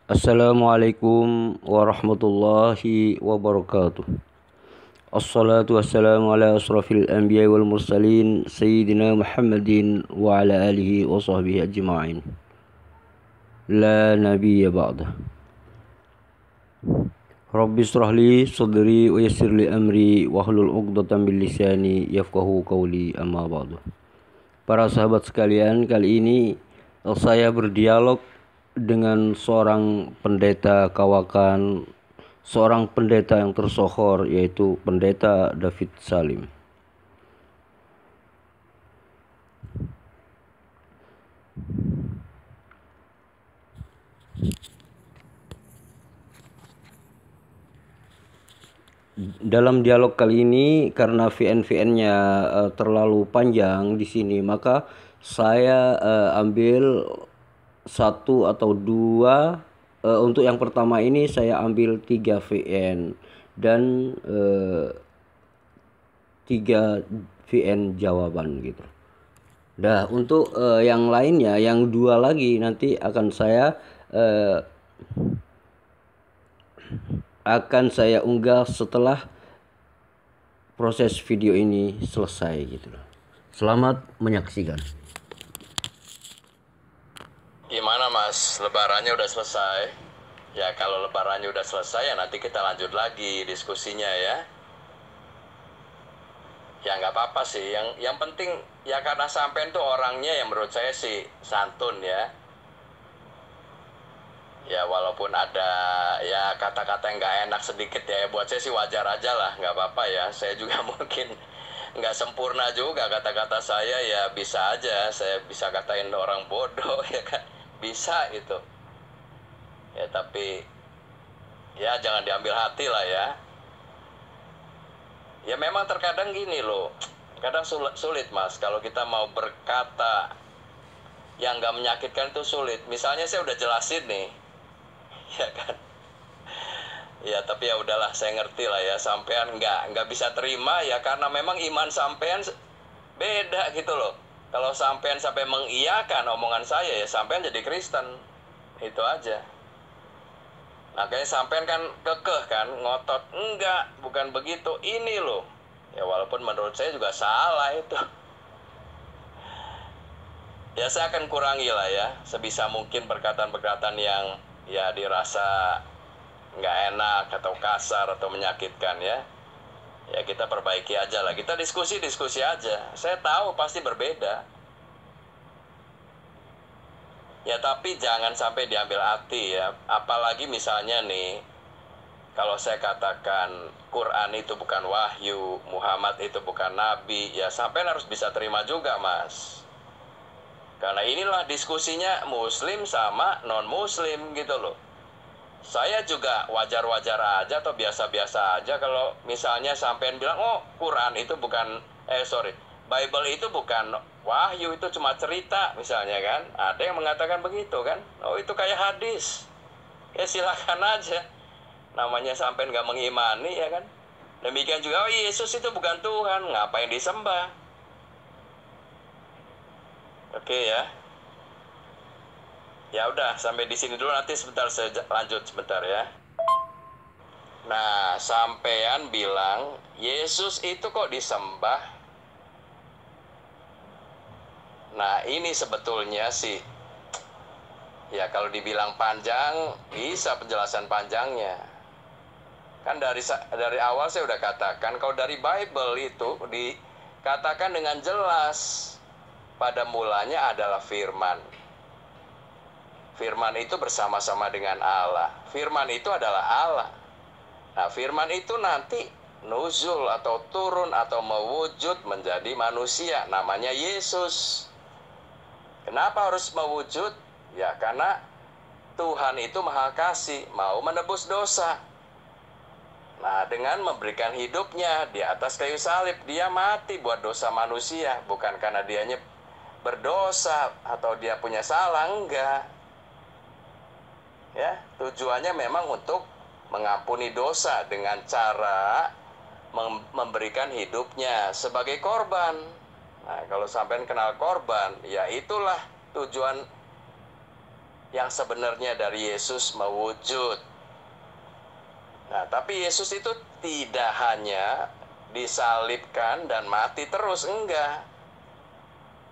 Assalamualaikum warahmatullahi wabarakatuh. Assalatu wassalamu ala asrafil anbiya wal mursalin Sayyidina Muhammadin wa ala alihi wa sahbihi ajma'in. La nabiyya ba'dah. Rabbi israh li sadri wa yassir li amri wahlul 'uqdatam min lisani yafqahu qawli, amma ba'du. Para sahabat sekalian, kali ini saya berdialog dengan seorang pendeta kawakan, seorang pendeta yang tersohor, yaitu Pendeta David Salim. Dalam dialog kali ini, karena VN-nya terlalu panjang di sini, maka saya ambil satu atau dua. Untuk yang pertama ini saya ambil 3 VN dan 3 VN jawaban gitu. Nah, untuk yang lainnya, yang 2 lagi nanti akan saya unggah setelah proses video ini selesai gitu loh. Selamat menyaksikan. Gimana Mas, lebarannya udah selesai? Ya kalau lebarannya udah selesai ya nanti kita lanjut lagi diskusinya ya. Ya nggak apa-apa sih, yang penting ya karena sampean tuh orangnya yang menurut saya sih santun ya. Ya walaupun ada ya kata-kata yang nggak enak sedikit ya, buat saya sih wajar aja lah, nggak apa-apa ya. Saya juga mungkin nggak sempurna juga kata-kata saya, ya bisa aja saya bisa katain orang bodoh ya kan, bisa itu. Ya tapi ya jangan diambil hati lah ya. Ya memang terkadang gini loh, kadang sulit Mas kalau kita mau berkata yang nggak menyakitkan itu sulit. Misalnya saya udah jelasin nih, ya kan. Ya tapi ya udahlah, saya ngerti lah ya, sampean nggak bisa terima ya karena memang iman sampean beda gitu loh. Kalau sampean sampai mengiyakan omongan saya ya sampean jadi Kristen, itu aja. Makanya sampean kan kekeh kan, ngotot, enggak, bukan begitu, ini loh. Ya walaupun menurut saya juga salah itu. Ya saya akan kurangi lah ya, sebisa mungkin perkataan-perkataan yang ya dirasa nggak enak atau kasar atau menyakitkan ya. Ya kita perbaiki aja lah, kita diskusi aja. Saya tahu pasti berbeda. Ya tapi jangan sampai diambil hati ya. Apalagi misalnya nih, kalau saya katakan Quran itu bukan wahyu, Muhammad itu bukan nabi, ya sampai harus bisa terima juga Mas. Karena inilah diskusinya muslim sama non muslim gitu loh. Saya juga wajar-wajar aja atau biasa-biasa aja kalau misalnya sampean bilang, oh Quran itu bukan, Bible itu bukan wahyu, itu cuma cerita misalnya kan. Ada yang mengatakan begitu kan, oh itu kayak hadis. Ya silakan aja, namanya sampean nggak mengimani ya kan. Demikian juga, oh Yesus itu bukan Tuhan, ngapain disembah. Oke ya. Ya udah, sampai di sini dulu, nanti sebentar saya lanjut sebentar ya. Nah, sampean bilang Yesus itu kok disembah. Nah, ini sebetulnya sih ya kalau dibilang panjang, bisa penjelasan panjangnya. Kan dari awal saya udah katakan kalau dari Bible itu dikatakan dengan jelas, pada mulanya adalah firman. Firman itu bersama-sama dengan Allah. Firman itu adalah Allah. Nah, firman itu nanti nuzul atau turun atau mewujud menjadi manusia, namanya Yesus. Kenapa harus mewujud? Ya karena Tuhan itu Maha Kasih, mau menebus dosa. Nah, dengan memberikan hidupnya di atas kayu salib, dia mati buat dosa manusia, bukan karena dianya berdosa atau dia punya salah, enggak. Ya, tujuannya memang untuk mengampuni dosa dengan cara memberikan hidupnya sebagai korban. Nah, kalau sampai kenal korban, ya itulah tujuan yang sebenarnya dari Yesus mewujud. Nah, tapi Yesus itu tidak hanya disalibkan dan mati terus, enggak.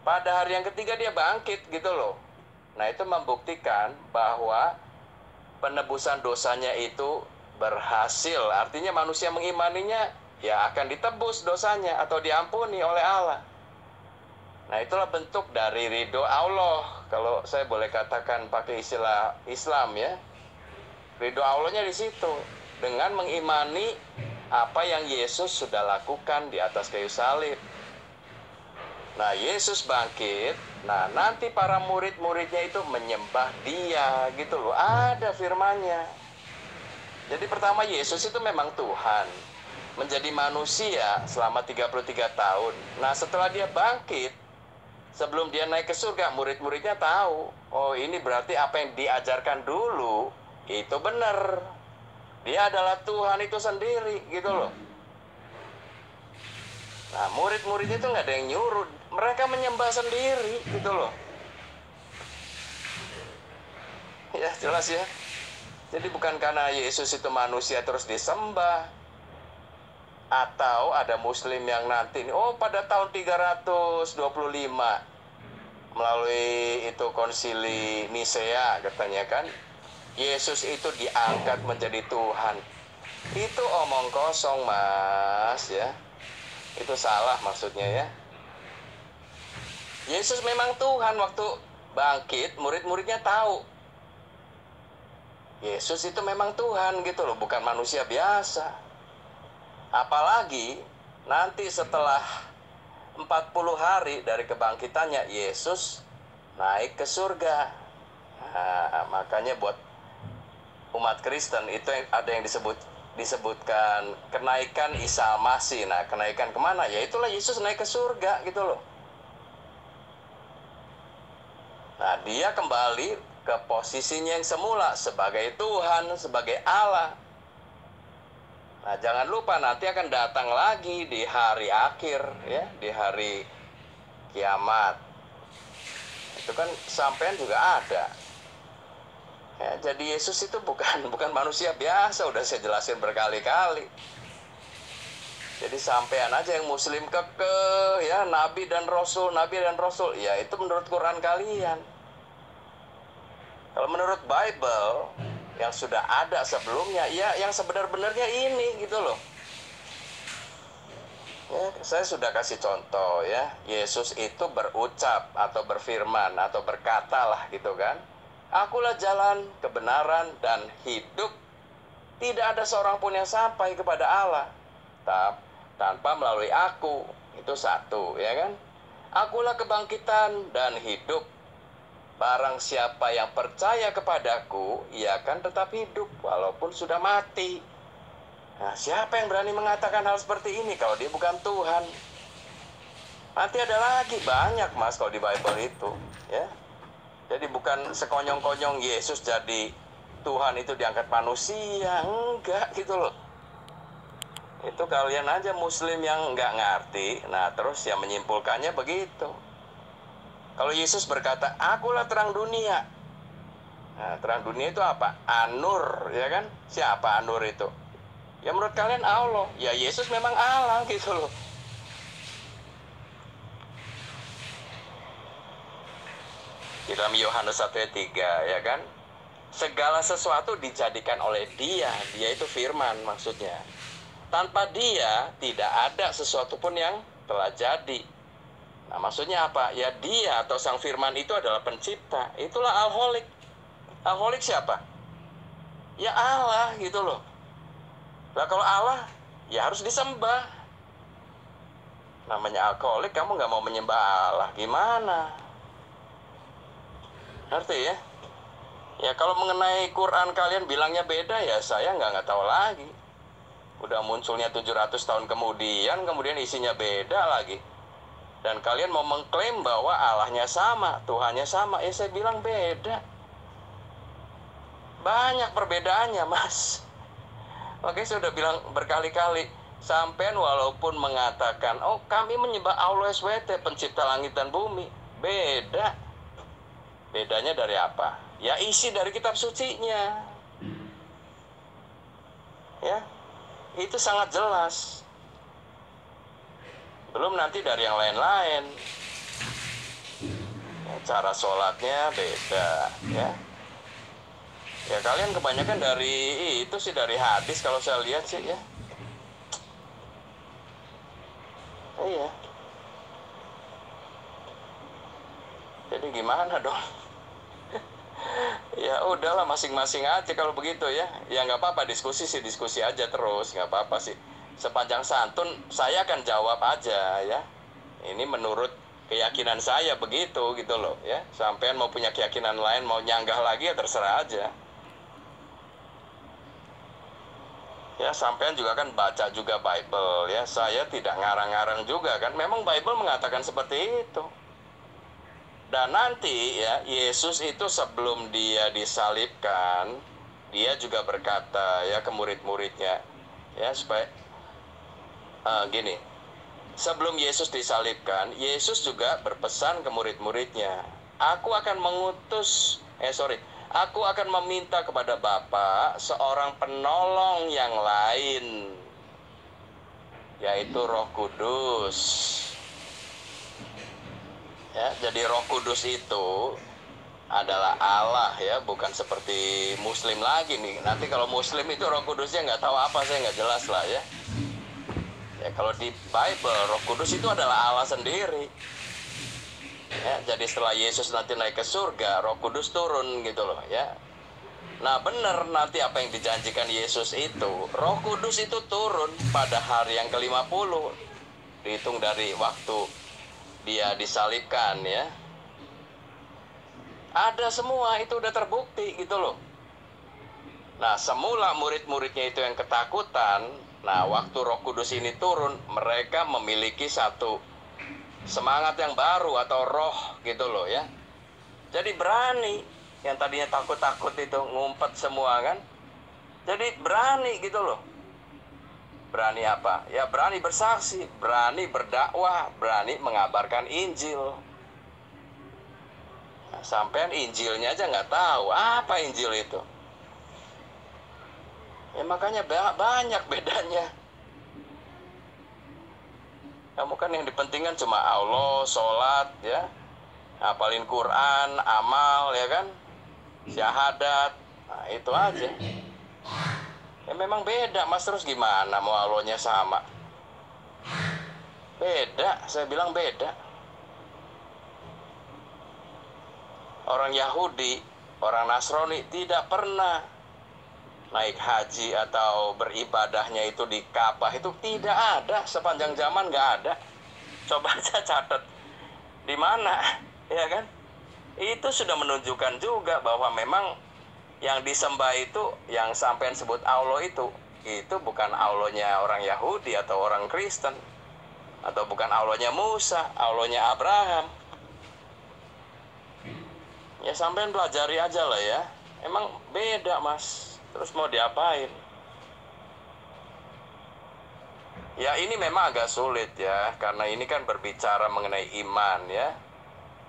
Pada hari yang ketiga dia bangkit gitu loh. Nah, itu membuktikan bahwa penebusan dosanya itu berhasil. Artinya manusia mengimaninya, ya akan ditebus dosanya atau diampuni oleh Allah. Nah, itulah bentuk dari ridho Allah. Kalau saya boleh katakan pakai istilah Islam ya. Ridho Allahnya di situ. Dengan mengimani apa yang Yesus sudah lakukan di atas kayu salib. Nah, Yesus bangkit. Nah, nanti para murid-muridnya itu menyembah dia gitu loh. Ada firman-Nya. Jadi pertama Yesus itu memang Tuhan. Menjadi manusia selama 33 tahun. Nah, setelah dia bangkit, sebelum dia naik ke surga, murid-muridnya tahu. Oh, ini berarti apa yang diajarkan dulu itu benar. Dia adalah Tuhan itu sendiri gitu loh. Nah, murid-murid itu nggak ada yang nyuruh. Mereka menyembah sendiri gitu loh. Ya, jelas ya. Jadi bukan karena Yesus itu manusia terus disembah. Atau ada muslim yang nanti, oh pada tahun 325 melalui itu konsili Nisea katanya kan, Yesus itu diangkat menjadi Tuhan. Itu omong kosong, Mas ya. Itu salah maksudnya ya. Yesus memang Tuhan. Waktu bangkit, murid-muridnya tahu Yesus itu memang Tuhan gitu loh, bukan manusia biasa. Apalagi nanti setelah 40 hari dari kebangkitannya, Yesus naik ke surga. Nah, makanya buat umat Kristen itu ada yang disebutkan kenaikan Isa Masih. Nah, kenaikan kemana? Ya itulah Yesus naik ke surga gitu loh. Nah, dia kembali ke posisinya yang semula sebagai Tuhan, sebagai Allah. Nah, jangan lupa nanti akan datang lagi di hari akhir ya, di hari kiamat. Itu kan sampean juga ada. Ya, jadi Yesus itu bukan manusia biasa, udah saya jelasin berkali-kali. Jadi sampean aja yang muslim kekeh ya, nabi dan rasul. Ya itu menurut Quran kalian. Kalau menurut Bible yang sudah ada sebelumnya, ya yang sebenar-benarnya ini gitu loh. Ya, saya sudah kasih contoh ya. Yesus itu berucap atau berfirman atau berkata lah gitu kan. Akulah jalan, kebenaran, dan hidup. Tidak ada seorang pun yang sampai kepada Allah tanpa melalui aku. Itu satu ya kan. Akulah kebangkitan dan hidup. Barang siapa yang percaya kepadaku, ia akan tetap hidup walaupun sudah mati. Nah, siapa yang berani mengatakan hal seperti ini kalau dia bukan Tuhan? Nanti ada lagi banyak, Mas, kalau di Bible itu ya. Jadi bukan sekonyong-konyong Yesus jadi Tuhan itu diangkat manusia. Enggak gitu loh. Itu kalian aja muslim yang nggak ngerti. Nah, terus yang menyimpulkannya begitu. Kalau Yesus berkata, akulah terang dunia. Nah, terang dunia itu apa? Anur, ya kan? Siapa Anur itu? Ya menurut kalian Allah. Ya Yesus memang Allah gitu loh. Di dalam Yohanes 1 ayat 3 ya kan? Segala sesuatu dijadikan oleh dia. Dia itu firman maksudnya. Tanpa dia tidak ada sesuatu pun yang telah jadi. Nah, maksudnya apa? Ya dia atau sang firman itu adalah pencipta. Itulah alkoholik. Alkoholik siapa? Ya Allah gitu loh. Nah kalau Allah, ya harus disembah. Namanya alkoholik, kamu nggak mau menyembah Allah, gimana? Ngerti ya? Ya kalau mengenai Quran kalian bilangnya beda, ya saya nggak tahu lagi. Udah munculnya 700 tahun kemudian isinya beda lagi. Dan kalian mau mengklaim bahwa Allahnya sama, Tuhannya sama. Ya saya bilang beda. Banyak perbedaannya, Mas. Oke, saya udah bilang berkali-kali. Sampean walaupun mengatakan, oh kami menyembah Allah SWT, pencipta langit dan bumi. Beda. Bedanya dari apa? Ya isi dari kitab sucinya. Ya, itu sangat jelas. Belum nanti dari yang lain-lain. Ya, cara sholatnya beda, ya. Ya kalian kebanyakan dari itu sih, dari hadis kalau saya lihat sih ya. Iya. Jadi gimana dong? Ya udahlah, masing-masing aja kalau begitu ya. Ya nggak apa-apa, diskusi sih, diskusi aja terus, nggak apa-apa sih. Sepanjang santun saya akan jawab aja ya. Ini menurut keyakinan saya begitu gitu loh ya. Sampean mau punya keyakinan lain, mau nyanggah lagi ya terserah aja. Ya sampean juga kan baca juga Bible ya. Saya tidak ngarang-ngarang juga kan. Memang Bible mengatakan seperti itu. Dan nanti ya, Yesus itu sebelum dia disalibkan, dia juga berkata ya ke murid-muridnya ya, supaya gini, sebelum Yesus disalibkan, Yesus juga berpesan ke murid-muridnya, aku akan meminta kepada Bapa seorang penolong yang lain, yaitu Roh Kudus. Ya, jadi Roh Kudus itu adalah Allah ya, bukan seperti Muslim lagi nih. Nanti kalau Muslim itu Roh Kudusnya nggak tahu apa, saya nggak jelas lah ya. Ya kalau di Bible Roh Kudus itu adalah Allah sendiri. Ya, jadi setelah Yesus nanti naik ke surga, Roh Kudus turun gitu loh ya. Nah benar, nanti apa yang dijanjikan Yesus itu, Roh Kudus itu turun pada hari yang ke-50, dihitung dari waktu dia disalibkan ya. Ada semua, itu udah terbukti gitu loh. Nah semula murid-muridnya itu yang ketakutan. Nah waktu Roh Kudus ini turun, mereka memiliki satu semangat yang baru atau roh gitu loh ya. Jadi berani. Yang tadinya takut-takut itu ngumpet semua kan, jadi berani gitu loh. Berani apa? Ya berani bersaksi, berani berdakwah, berani mengabarkan Injil. Nah, sampean Injilnya aja nggak tahu apa Injil itu. Ya makanya banyak bedanya. Kamu kan yang dipentingkan cuma Allah, sholat ya, hafalin Quran, amal ya kan, syahadat, nah itu aja. Ya memang beda mas, terus gimana mau Allahnya sama? Beda, saya bilang beda. Orang Yahudi, orang Nasrani tidak pernah naik haji atau beribadahnya itu di Ka'bah, itu tidak ada sepanjang zaman, nggak ada. Coba aja catat di mana, ya kan? Itu sudah menunjukkan juga bahwa memang yang disembah itu, yang sampean sebut Allah itu bukan Allahnya orang Yahudi atau orang Kristen, atau bukan Allahnya Musa, Allahnya Abraham. Ya sampean pelajari aja lah ya. Emang beda mas. Terus mau diapain? Ya ini memang agak sulit ya, karena ini kan berbicara mengenai iman ya.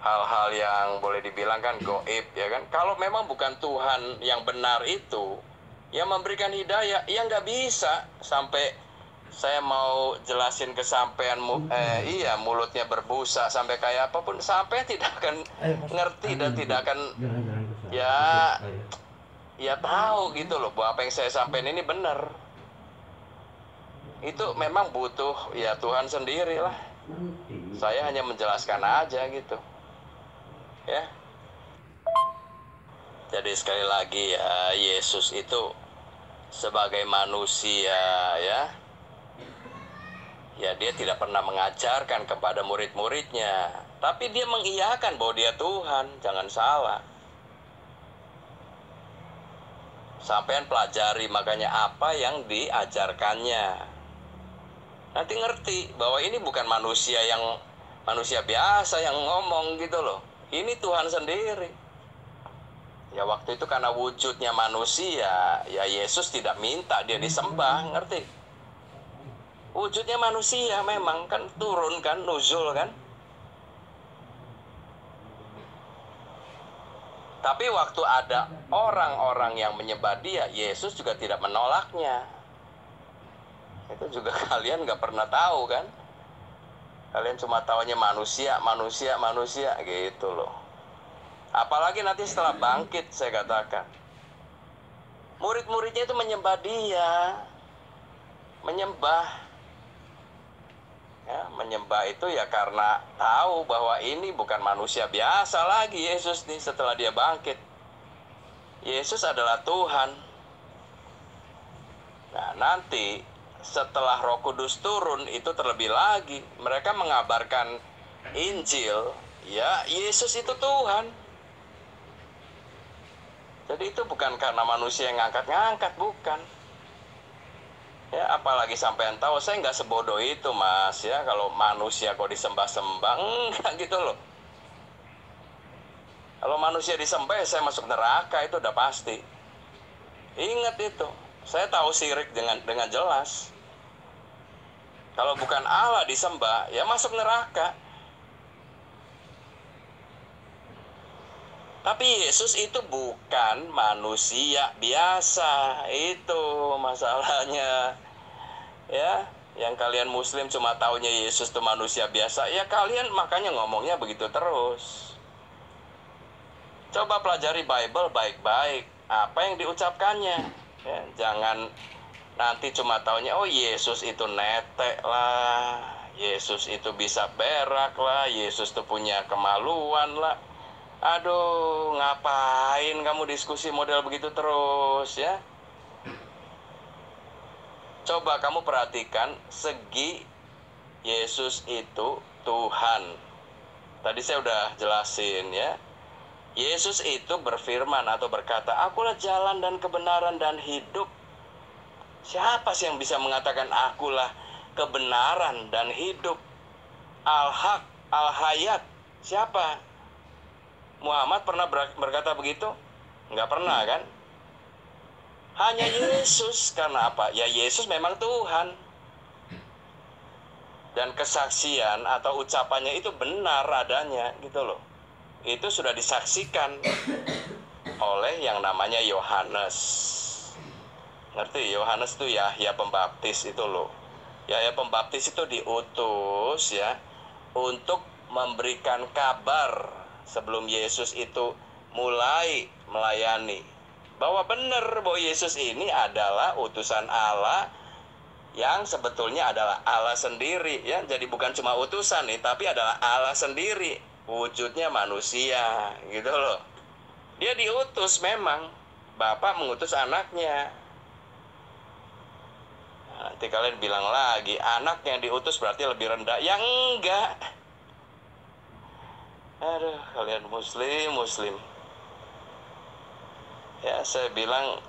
Hal-hal yang boleh dibilang kan goib ya kan. Kalau memang bukan Tuhan yang benar itu yang memberikan hidayah, ya nggak bisa. Sampai saya mau jelasin ke sampean mulutnya berbusa sampai kayak apapun, sampai tidak akan ngerti dan tidak akan ya tahu gitu loh bahwa apa yang saya sampaikan ini benar. Itu memang butuh ya Tuhan sendiri lah. Saya hanya menjelaskan aja gitu. Ya. Jadi sekali lagi ya, Yesus itu sebagai manusia ya, dia tidak pernah mengajarkan kepada murid-muridnya, tapi dia mengiyakan bahwa dia Tuhan, jangan salah. Sampean pelajari makanya apa yang diajarkannya. Nanti ngerti bahwa ini bukan manusia biasa yang ngomong gitu loh. Ini Tuhan sendiri. Ya waktu itu karena wujudnya manusia, ya Yesus tidak minta dia disembah, ngerti? Wujudnya manusia memang kan turun kan, nuzul kan. Tapi waktu ada orang-orang yang menyembah dia, Yesus juga tidak menolaknya. Itu juga kalian nggak pernah tahu kan? Kalian cuma taunya manusia, manusia, manusia gitu loh. Apalagi nanti setelah bangkit, saya katakan, murid-muridnya itu menyembah dia, menyembah. Ya, menyembah itu ya karena tahu bahwa ini bukan manusia biasa lagi Yesus nih setelah dia bangkit. Yesus adalah Tuhan. Nah, nanti setelah Roh Kudus turun itu terlebih lagi mereka mengabarkan Injil, ya Yesus itu Tuhan. Jadi itu bukan karena manusia yang ngangkat-ngangkat, bukan. Ya, apalagi sampean tahu, saya nggak sebodoh itu mas ya, kalau manusia kok disembah-sembah, enggak gitu loh. Kalau manusia disembah ya saya masuk neraka, itu udah pasti. Ingat itu, saya tahu syirik dengan jelas. Kalau bukan Allah disembah ya masuk neraka. Tapi Yesus itu bukan manusia biasa, itu masalahnya. Ya, yang kalian muslim cuma taunya Yesus itu manusia biasa, ya kalian makanya ngomongnya begitu terus. Coba pelajari Bible baik-baik, apa yang diucapkannya. Ya, jangan nanti cuma taunya, oh Yesus itu netek lah, Yesus itu bisa berak lah, Yesus itu punya kemaluan lah. Aduh, ngapain kamu diskusi model begitu terus ya? Coba kamu perhatikan segi Yesus itu Tuhan. Tadi saya udah jelasin ya. Yesus itu berfirman atau berkata, akulah jalan dan kebenaran dan hidup. Siapa sih yang bisa mengatakan akulah kebenaran dan hidup? Al-Haq, Al-Hayat. Siapa? Muhammad pernah berkata begitu? Enggak pernah kan? Hanya Yesus. Karena apa? Ya Yesus memang Tuhan. Dan kesaksian atau ucapannya itu benar adanya gitu loh. Itu sudah disaksikan oleh yang namanya Yohanes. Ngerti? Yohanes itu Yahya Pembaptis itu loh. Yahya Pembaptis itu diutus ya untuk memberikan kabar sebelum Yesus itu mulai melayani, bahwa benar bahwa Yesus ini adalah utusan Allah yang sebetulnya adalah Allah sendiri ya. Jadi bukan cuma utusan nih, tapi adalah Allah sendiri, wujudnya manusia gitu loh. Dia diutus memang, Bapak mengutus anaknya. Nanti kalian bilang lagi, anak yang diutus berarti lebih rendah. Ya enggak. Aduh, kalian muslim. Ya, saya bilang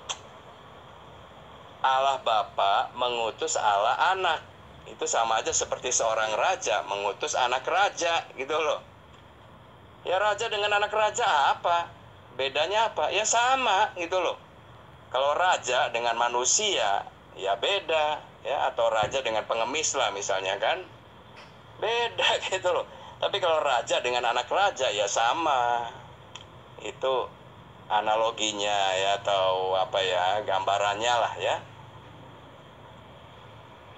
Allah Bapa mengutus Allah anak. Itu sama aja seperti seorang raja mengutus anak raja gitu loh. Ya raja dengan anak raja apa? Bedanya apa? Ya sama gitu loh. Kalau raja dengan manusia ya beda ya, atau raja dengan pengemis lah misalnya kan. Beda gitu loh. Tapi kalau raja dengan anak raja ya sama. Itu analoginya ya, atau apa ya, gambarannya lah ya.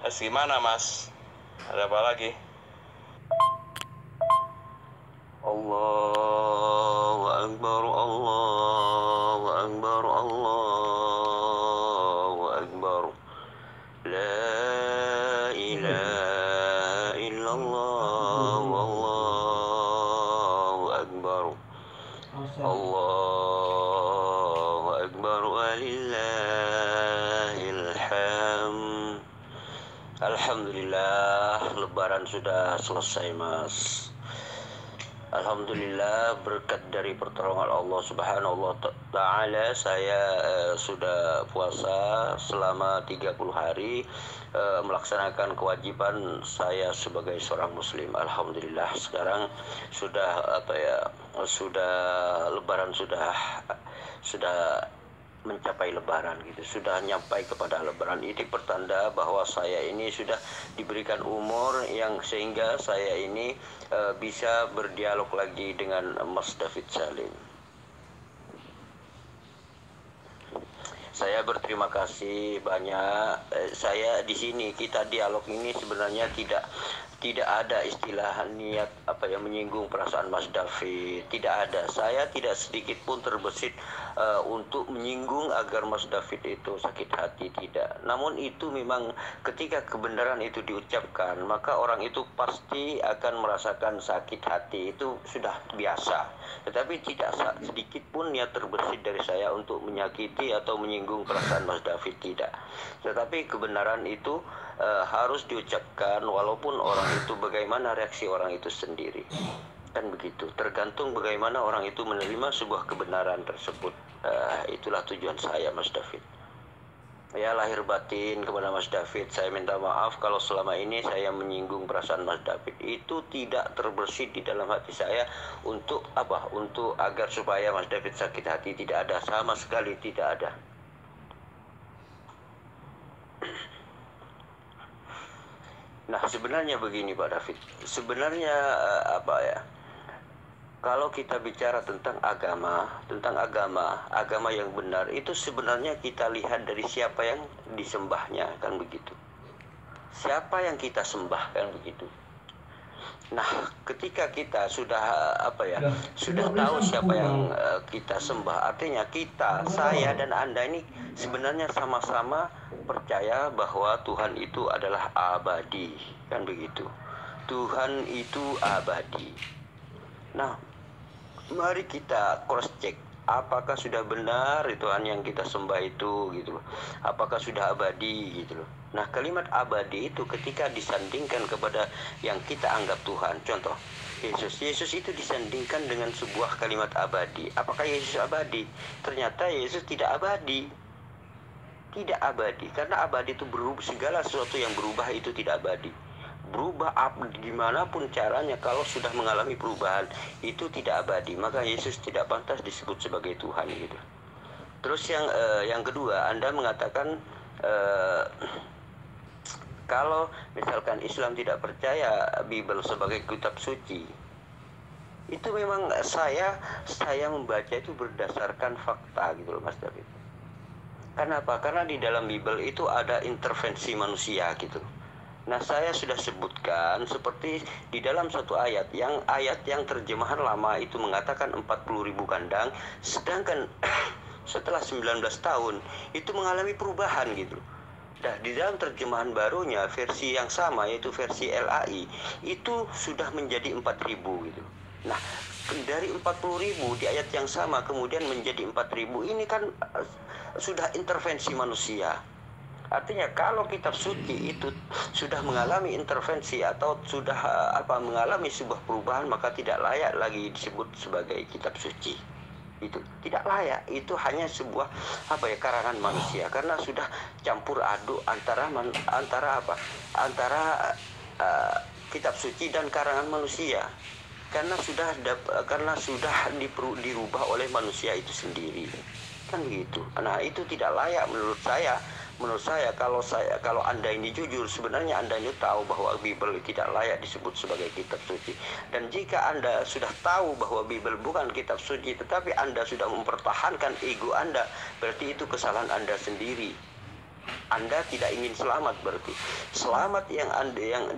Terus gimana mas? Ada apa lagi? Allahu Akbar, Allahu Akbar, Allahu Akbar. La ilaha illallah, wallahu akbar. Allahu Akbar walillahil hamd. Alhamdulillah, lebaran sudah selesai mas. Alhamdulillah, berkat dari pertolongan Allah Subhanahu wa Ta'ala, saya sudah puasa selama 30 hari, melaksanakan kewajiban saya sebagai seorang muslim. Alhamdulillah, sekarang sudah sudah lebaran, sudah mencapai lebaran gitu, sudah nyampai kepada lebaran. Ini pertanda bahwa saya ini sudah diberikan umur yang sehingga saya ini bisa berdialog lagi dengan Mas David Salim. Saya berterima kasih banyak. Saya di sini, kita dialog ini sebenarnya tidak ada istilah niat menyinggung perasaan Mas David. Tidak ada. Saya tidak sedikit pun terbesit untuk menyinggung agar Mas David itu sakit hati, tidak. Namun itu memang ketika kebenaran itu diucapkan, maka orang itu pasti akan merasakan sakit hati. Itu sudah biasa. Tetapi tidak sedikit pun niat terbesit dari saya untuk menyakiti atau menyinggung perasaan Mas David, tidak. Tetapi kebenaran itu harus diucapkan walaupun orang itu bagaimana reaksi orang itu sendiri. Kan begitu. Tergantung bagaimana orang itu menerima sebuah kebenaran tersebut. Itulah tujuan saya, Mas David. Ya, lahir batin kepada Mas David, saya minta maaf kalau selama ini saya menyinggung perasaan Mas David. Itu tidak terbersit di dalam hati saya untuk untuk agar supaya Mas David sakit hati. Tidak ada, sama sekali tidak ada. Nah, sebenarnya begini Pak David. Sebenarnya kalau kita bicara tentang agama yang benar, itu sebenarnya kita lihat dari siapa yang disembahnya, kan begitu. Siapa yang kita sembah, kan begitu. Nah, ketika kita sudah sudah tahu siapa yang kita sembah, artinya kita, saya dan Anda ini sebenarnya sama-sama percaya bahwa Tuhan itu adalah abadi, kan begitu. Tuhan itu abadi. Nah, mari kita cross check apakah sudah benar Tuhan yang kita sembah itu, gitu loh. Apakah sudah abadi, gitu loh. Nah, kalimat abadi itu ketika disandingkan kepada yang kita anggap Tuhan, contoh Yesus itu disandingkan dengan sebuah kalimat abadi. Apakah Yesus abadi? Ternyata Yesus tidak abadi. Tidak abadi, karena abadi itu berubah, segala sesuatu yang berubah itu tidak abadi. Berubah gimana pun caranya, kalau sudah mengalami perubahan itu tidak abadi, maka Yesus tidak pantas disebut sebagai Tuhan, gitu. Terus yang kedua, Anda mengatakan kalau misalkan Islam tidak percaya Bible sebagai kitab suci, itu memang saya membaca itu berdasarkan fakta, gitu loh Mas David. Kenapa? Karena di dalam Bible itu ada intervensi manusia, gitu. Nah, saya sudah sebutkan seperti di dalam satu ayat yang terjemahan lama itu mengatakan 40.000 kandang, sedangkan setelah 19 tahun itu mengalami perubahan, gitu. Nah, di dalam terjemahan barunya versi yang sama, yaitu versi LAI, itu sudah menjadi 4.000, gitu. Nah, dari 40.000 di ayat yang sama kemudian menjadi 4.000, ini kan sudah intervensi manusia. Artinya kalau kitab suci itu sudah mengalami intervensi atau sudah mengalami sebuah perubahan, maka tidak layak lagi disebut sebagai kitab suci. Itu tidak layak, itu hanya sebuah karangan manusia, karena sudah campur aduk antara kitab suci dan karangan manusia, karena sudah dirubah oleh manusia itu sendiri, kan begitu. Nah, itu tidak layak menurut saya. Kalau Anda ini jujur, sebenarnya Anda ini tahu bahwa Bible tidak layak disebut sebagai kitab suci. Dan jika Anda sudah tahu bahwa Bible bukan kitab suci, tetapi Anda sudah mempertahankan ego Anda, berarti itu kesalahan Anda sendiri. Anda tidak ingin selamat, berarti selamat yang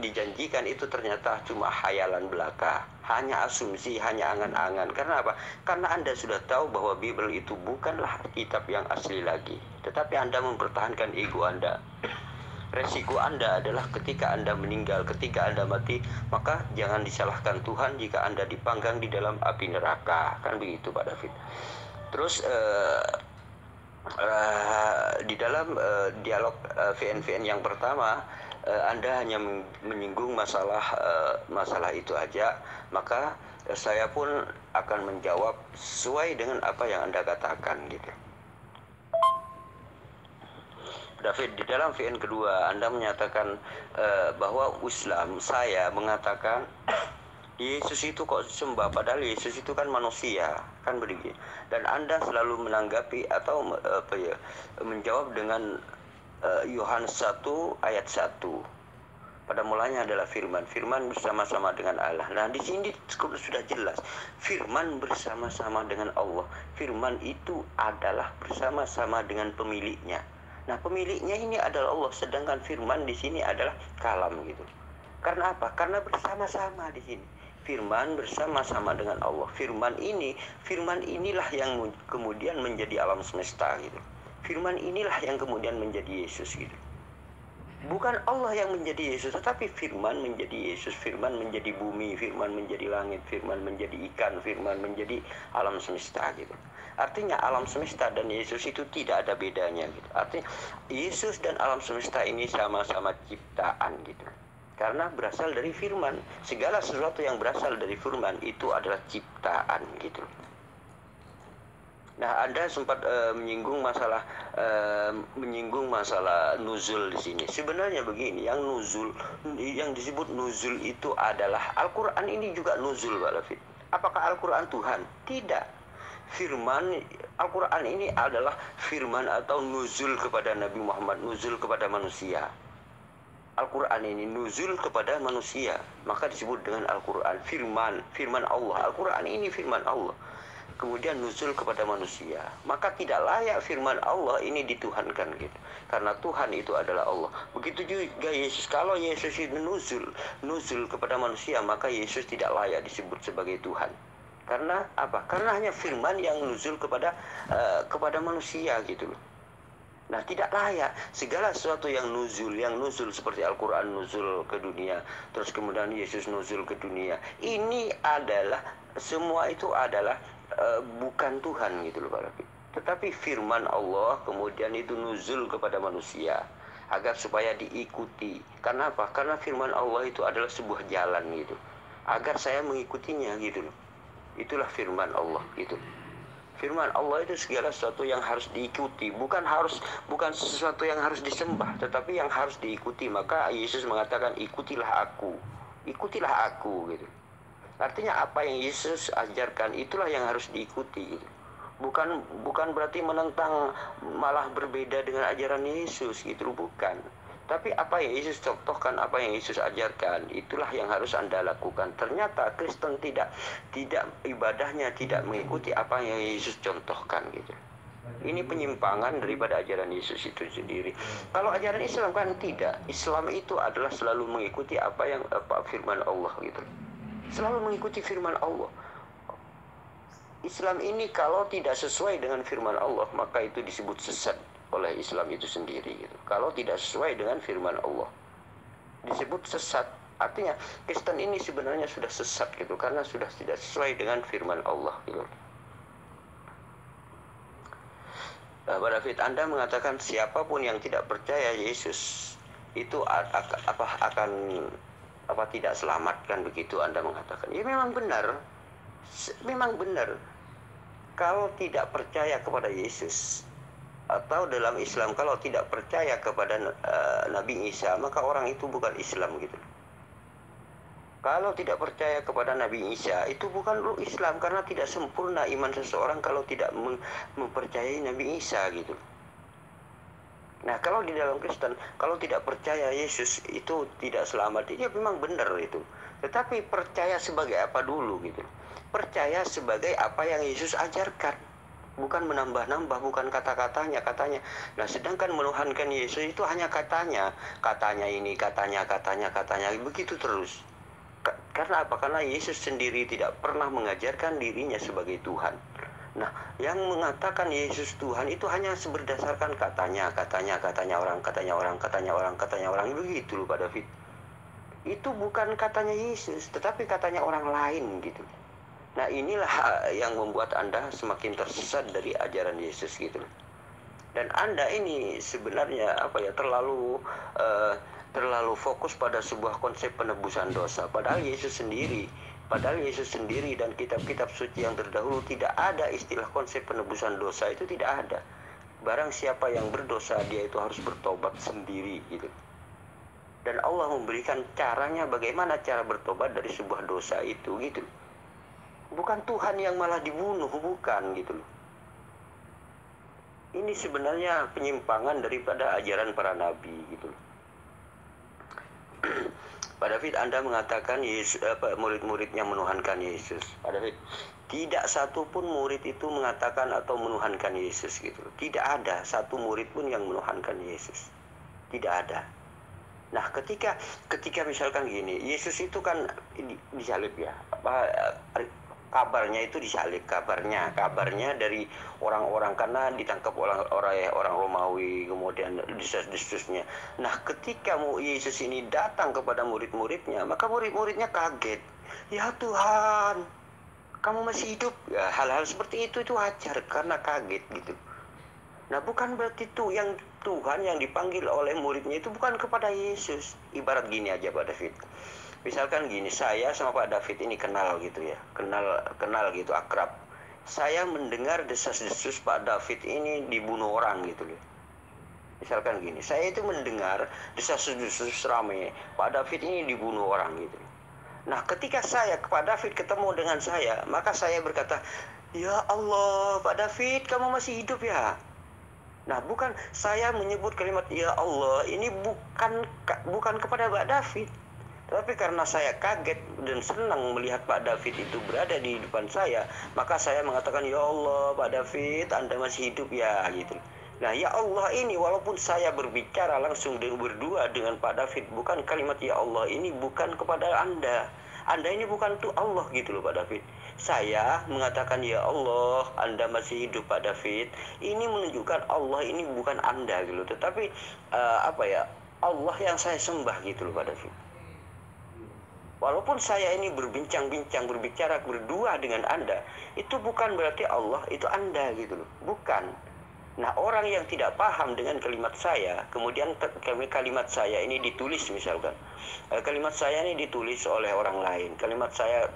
dijanjikan itu ternyata cuma khayalan belaka, hanya asumsi, hanya angan-angan. Karena apa? Karena Anda sudah tahu bahwa Bible itu bukanlah kitab yang asli lagi, tetapi Anda mempertahankan ego Anda. Resiko Anda adalah ketika Anda meninggal, ketika Anda mati, maka jangan disalahkan Tuhan jika Anda dipanggang di dalam api neraka, kan begitu Pak David. Terus di dalam dialog VN yang pertama, Anda hanya menyinggung masalah itu aja, maka saya pun akan menjawab sesuai dengan apa yang Anda katakan, gitu. David, di dalam VN kedua Anda menyatakan bahwa Islam, saya mengatakan Yesus itu kok sembah, padahal Yesus itu kan manusia, kan begitu. Dan Anda selalu menanggapi atau menjawab dengan Yohanes 1 ayat 1. Pada mulanya adalah firman. Firman bersama-sama dengan Allah. Nah, di sini sudah jelas. Firman bersama-sama dengan Allah. Firman itu adalah bersama-sama dengan pemiliknya. Nah, pemiliknya ini adalah Allah, sedangkan firman di sini adalah kalam gitu. Karena apa? Karena bersama-sama di sini. Firman bersama-sama dengan Allah. Firman inilah yang kemudian menjadi alam semesta gitu. Firman inilah yang kemudian menjadi Yesus gitu. Bukan Allah yang menjadi Yesus, tetapi firman menjadi Yesus, firman menjadi bumi, firman menjadi langit, firman menjadi ikan, firman menjadi alam semesta gitu. Artinya alam semesta dan Yesus itu tidak ada bedanya gitu. Artinya Yesus dan alam semesta ini sama-sama ciptaan gitu. Karena berasal dari firman. Segala sesuatu yang berasal dari firman itu adalah ciptaan gitu. Nah, Anda sempat menyinggung masalah nuzul di sini. Sebenarnya begini, yang disebut nuzul itu adalah Al-Qur'an ini juga nuzul, Pak Lafid. Apakah Al-Qur'an Tuhan? Tidak. Firman Al-Qur'an ini adalah firman atau nuzul kepada Nabi Muhammad, nuzul kepada manusia. Al-Qur'an ini nuzul kepada manusia, maka disebut dengan Al-Qur'an, firman Allah. Al-Qur'an ini firman Allah. Kemudian nuzul kepada manusia, maka tidak layak firman Allah ini dituhankan gitu, karena Tuhan itu adalah Allah. Begitu juga Yesus, kalau Yesus itu nuzul kepada manusia, maka Yesus tidak layak disebut sebagai Tuhan. Karena apa? Karena hanya firman yang nuzul kepada manusia gitu loh. Nah, tidak layak. Segala sesuatu yang nuzul seperti Al-Quran nuzul ke dunia, terus kemudian Yesus nuzul ke dunia, ini adalah, semua itu adalah bukan Tuhan gitu loh Pak Rafi. Tetapi firman Allah kemudian itu nuzul kepada manusia agar supaya diikuti. Karena apa? Karena firman Allah itu adalah sebuah jalan gitu, agar saya mengikutinya gitu loh. Itulah firman Allah gitu. Firman Allah itu segala sesuatu yang harus diikuti, bukan sesuatu yang harus disembah, tetapi yang harus diikuti. Maka Yesus mengatakan, ikutilah aku gitu. Artinya apa yang Yesus ajarkan itulah yang harus diikuti gitu. Bukan berarti menentang, malah berbeda dengan ajaran Yesus gitu, bukan. Tapi apa yang Yesus contohkan, apa yang Yesus ajarkan, itulah yang harus Anda lakukan. Ternyata Kristen tidak ibadahnya tidak mengikuti apa yang Yesus contohkan gitu. Ini penyimpangan daripada ajaran Yesus itu sendiri. Kalau ajaran Islam kan tidak. Islam itu adalah selalu mengikuti apa firman Allah gitu. Selalu mengikuti firman Allah. Islam ini kalau tidak sesuai dengan firman Allah, maka itu disebut sesat oleh Islam itu sendiri gitu. Kalau tidak sesuai dengan firman Allah, disebut sesat. Artinya Kristen ini sebenarnya sudah sesat gitu, karena sudah tidak sesuai dengan firman Allah gitu. Pak David, Anda mengatakan siapapun yang tidak percaya Yesus itu akan tidak selamat, kan begitu Anda mengatakan. Ya memang benar. Kalau tidak percaya kepada Yesus, atau dalam Islam kalau tidak percaya kepada Nabi Isa, maka orang itu bukan Islam gitu. Kalau tidak percaya kepada Nabi Isa, itu bukan Islam, karena tidak sempurna iman seseorang kalau tidak mempercayai Nabi Isa gitu. Nah, kalau di dalam Kristen, kalau tidak percaya Yesus itu tidak selamat, itu memang benar itu. Tetapi percaya sebagai apa dulu gitu. Percaya sebagai apa yang Yesus ajarkan. Bukan menambah-nambah, bukan katanya. Nah, sedangkan menuhankan Yesus itu hanya katanya ini, katanya, begitu terus. Karena apa? Karena Yesus sendiri tidak pernah mengajarkan dirinya sebagai Tuhan. Nah, yang mengatakan Yesus Tuhan itu hanya berdasarkan katanya orang, begitu loh Pak David. Itu bukan katanya Yesus, tetapi katanya orang lain gitu. Nah, inilah yang membuat Anda semakin tersesat dari ajaran Yesus gitu. Dan Anda ini sebenarnya terlalu fokus pada sebuah konsep penebusan dosa. Padahal Yesus sendiri dan kitab-kitab suci yang terdahulu tidak ada istilah konsep penebusan dosa, itu tidak ada. Barang siapa yang berdosa, dia itu harus bertobat sendiri gitu. Dan Allah memberikan caranya, bagaimana cara bertobat dari sebuah dosa itu gitu. Bukan Tuhan yang malah dibunuh, bukan gitu loh. Ini sebenarnya penyimpangan daripada ajaran para nabi gitu loh. Pak David, Anda mengatakan Yesus, murid-muridnya menuhankan Yesus. Pak David, tidak satu pun murid itu mengatakan atau menuhankan Yesus gitu. Tidak ada satu murid pun yang menuhankan Yesus. Tidak ada. Nah, ketika misalkan gini, Yesus itu kan disalib ya. Kabarnya itu disalib, kabarnya dari orang-orang karena ditangkap orang Romawi, kemudian desas-desusnya. Nah, ketika Yesus ini datang kepada murid-muridnya, maka murid-muridnya kaget. Ya Tuhan, kamu masih hidup. Ya, hal-hal seperti itu wajar karena kaget gitu. Nah, bukan berarti yang Tuhan yang dipanggil oleh muridnya itu bukan kepada Yesus. Ibarat gini aja Pak David. Misalkan gini, saya sama Pak David ini kenal gitu ya, kenal gitu, akrab. Saya mendengar desas-desus Pak David ini dibunuh orang gitu loh. Misalkan gini, saya itu mendengar desas-desus rame, Pak David ini dibunuh orang gitu. Nah, ketika Pak David ketemu dengan saya, maka saya berkata, ya Allah, Pak David, kamu masih hidup ya? Nah, bukan saya menyebut kalimat ya Allah ini bukan kepada Pak David. Tapi karena saya kaget dan senang melihat Pak David itu berada di depan saya, maka saya mengatakan, ya Allah, Pak David, Anda masih hidup ya, gitu. Nah, ya Allah ini walaupun saya berbicara langsung berdua dengan Pak David, bukan kalimat ya Allah ini bukan kepada Anda. Anda ini bukan tuh Allah gitu loh Pak David. Saya mengatakan ya Allah, Anda masih hidup Pak David. Ini menunjukkan Allah ini bukan Anda gitu. Tetapi Allah yang saya sembah gitu loh Pak David. Walaupun saya ini berbincang-bincang, berbicara berdua dengan Anda, itu bukan berarti Allah itu Anda gitu loh. Bukan. Nah, orang yang tidak paham dengan kalimat saya, kemudian kalimat saya ini ditulis misalkan. Kalimat saya ini ditulis oleh orang lain. Kalimat saya,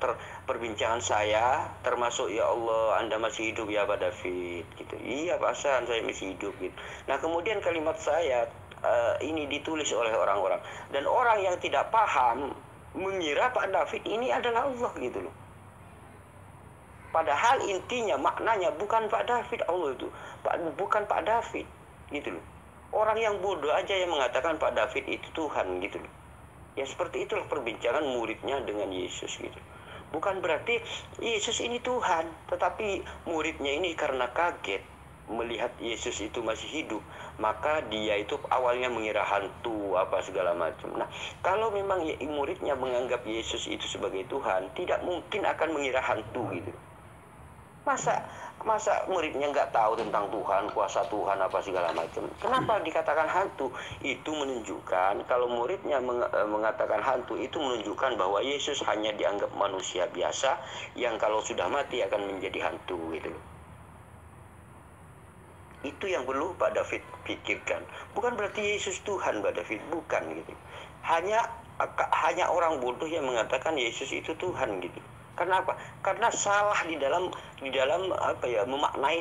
perbincangan saya, termasuk ya Allah, Anda masih hidup ya Pak David. Gitu. Iya Pak Hasan, saya masih hidup. Gitu. Nah, kemudian kalimat saya ini ditulis oleh orang-orang. Dan orang yang tidak paham, mengira Pak David ini adalah Allah gitu loh. Padahal intinya maknanya bukan Pak David Allah itu, bukan Pak David gitu loh. Orang yang bodoh aja yang mengatakan Pak David itu Tuhan gitu loh. Ya seperti itulah perbincangan muridnya dengan Yesus gitu. Bukan berarti Yesus ini Tuhan, tetapi muridnya ini karena kaget melihat Yesus itu masih hidup, maka dia itu awalnya mengira hantu apa segala macam. Nah, kalau memang muridnya menganggap Yesus itu sebagai Tuhan, tidak mungkin akan mengira hantu gitu. Masa muridnya nggak tahu tentang Tuhan, kuasa Tuhan apa segala macam. Kenapa dikatakan hantu? Itu menunjukkan kalau muridnya mengatakan hantu, itu menunjukkan bahwa Yesus hanya dianggap manusia biasa yang kalau sudah mati akan menjadi hantu gitu loh. Itu yang perlu Pak David pikirkan. Bukan berarti Yesus Tuhan Pak David, bukan gitu. Hanya orang bodoh yang mengatakan Yesus itu Tuhan gitu. Karena apa? Karena salah di dalam memaknai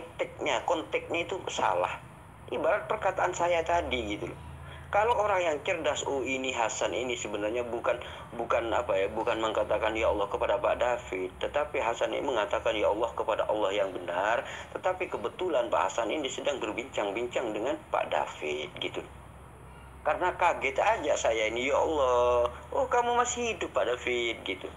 konteksnya itu salah. Ibarat perkataan saya tadi gitu loh. Kalau orang yang cerdas, ini Hasan ini sebenarnya bukan mengatakan ya Allah kepada Pak David, tetapi Hasan ini mengatakan ya Allah kepada Allah yang benar. Tetapi kebetulan Pak Hasan ini sedang berbincang-bincang dengan Pak David gitu. Karena kaget aja saya ini, ya Allah, kamu masih hidup Pak David gitu.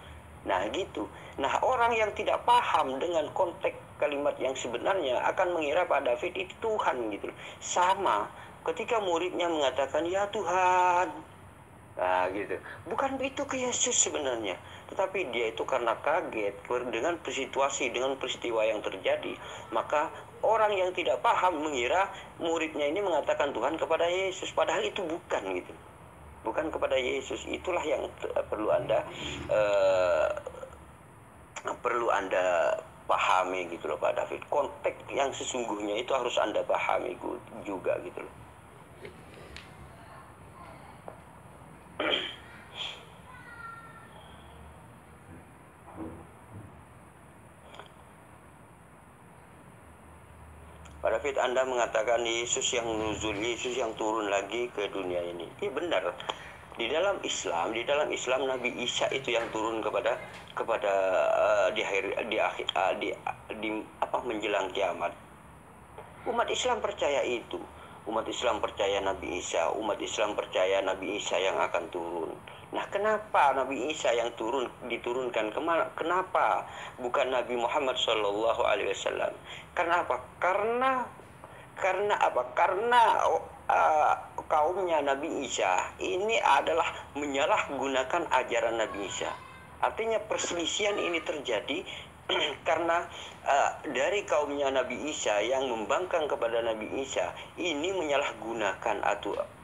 Nah gitu. Nah, orang yang tidak paham dengan konteks kalimat yang sebenarnya akan mengira Pak David itu Tuhan gitu. Sama ketika muridnya mengatakan ya Tuhan. Nah gitu. Bukan itu ke Yesus sebenarnya, tetapi dia itu karena kaget dengan situasi, dengan peristiwa yang terjadi, maka orang yang tidak paham mengira muridnya ini mengatakan Tuhan kepada Yesus, padahal itu bukan gitu. Bukan kepada Yesus. Itulah yang perlu Anda pahami gitu loh Pak David. Konteks yang sesungguhnya itu harus Anda pahami juga gitu loh. Pak David, Anda mengatakan Yesus yang nuzul, Yesus yang turun lagi ke dunia ini. Ini benar. Di dalam Islam Nabi Isa itu yang turun kepada menjelang kiamat. Umat Islam percaya itu. Umat Islam percaya Nabi Isa, umat Islam percaya Nabi Isa yang akan turun. Nah, kenapa Nabi Isa yang diturunkan kemana? Kenapa bukan Nabi Muhammad Shallallahu Alaihi Wasallam? Karena apa? Karena apa? Karena kaumnya Nabi Isa ini adalah menyalahgunakan ajaran Nabi Isa. Artinya perselisihan ini terjadi karena dari kaumnya Nabi Isa yang membangkang kepada Nabi Isa ini menyalahgunakan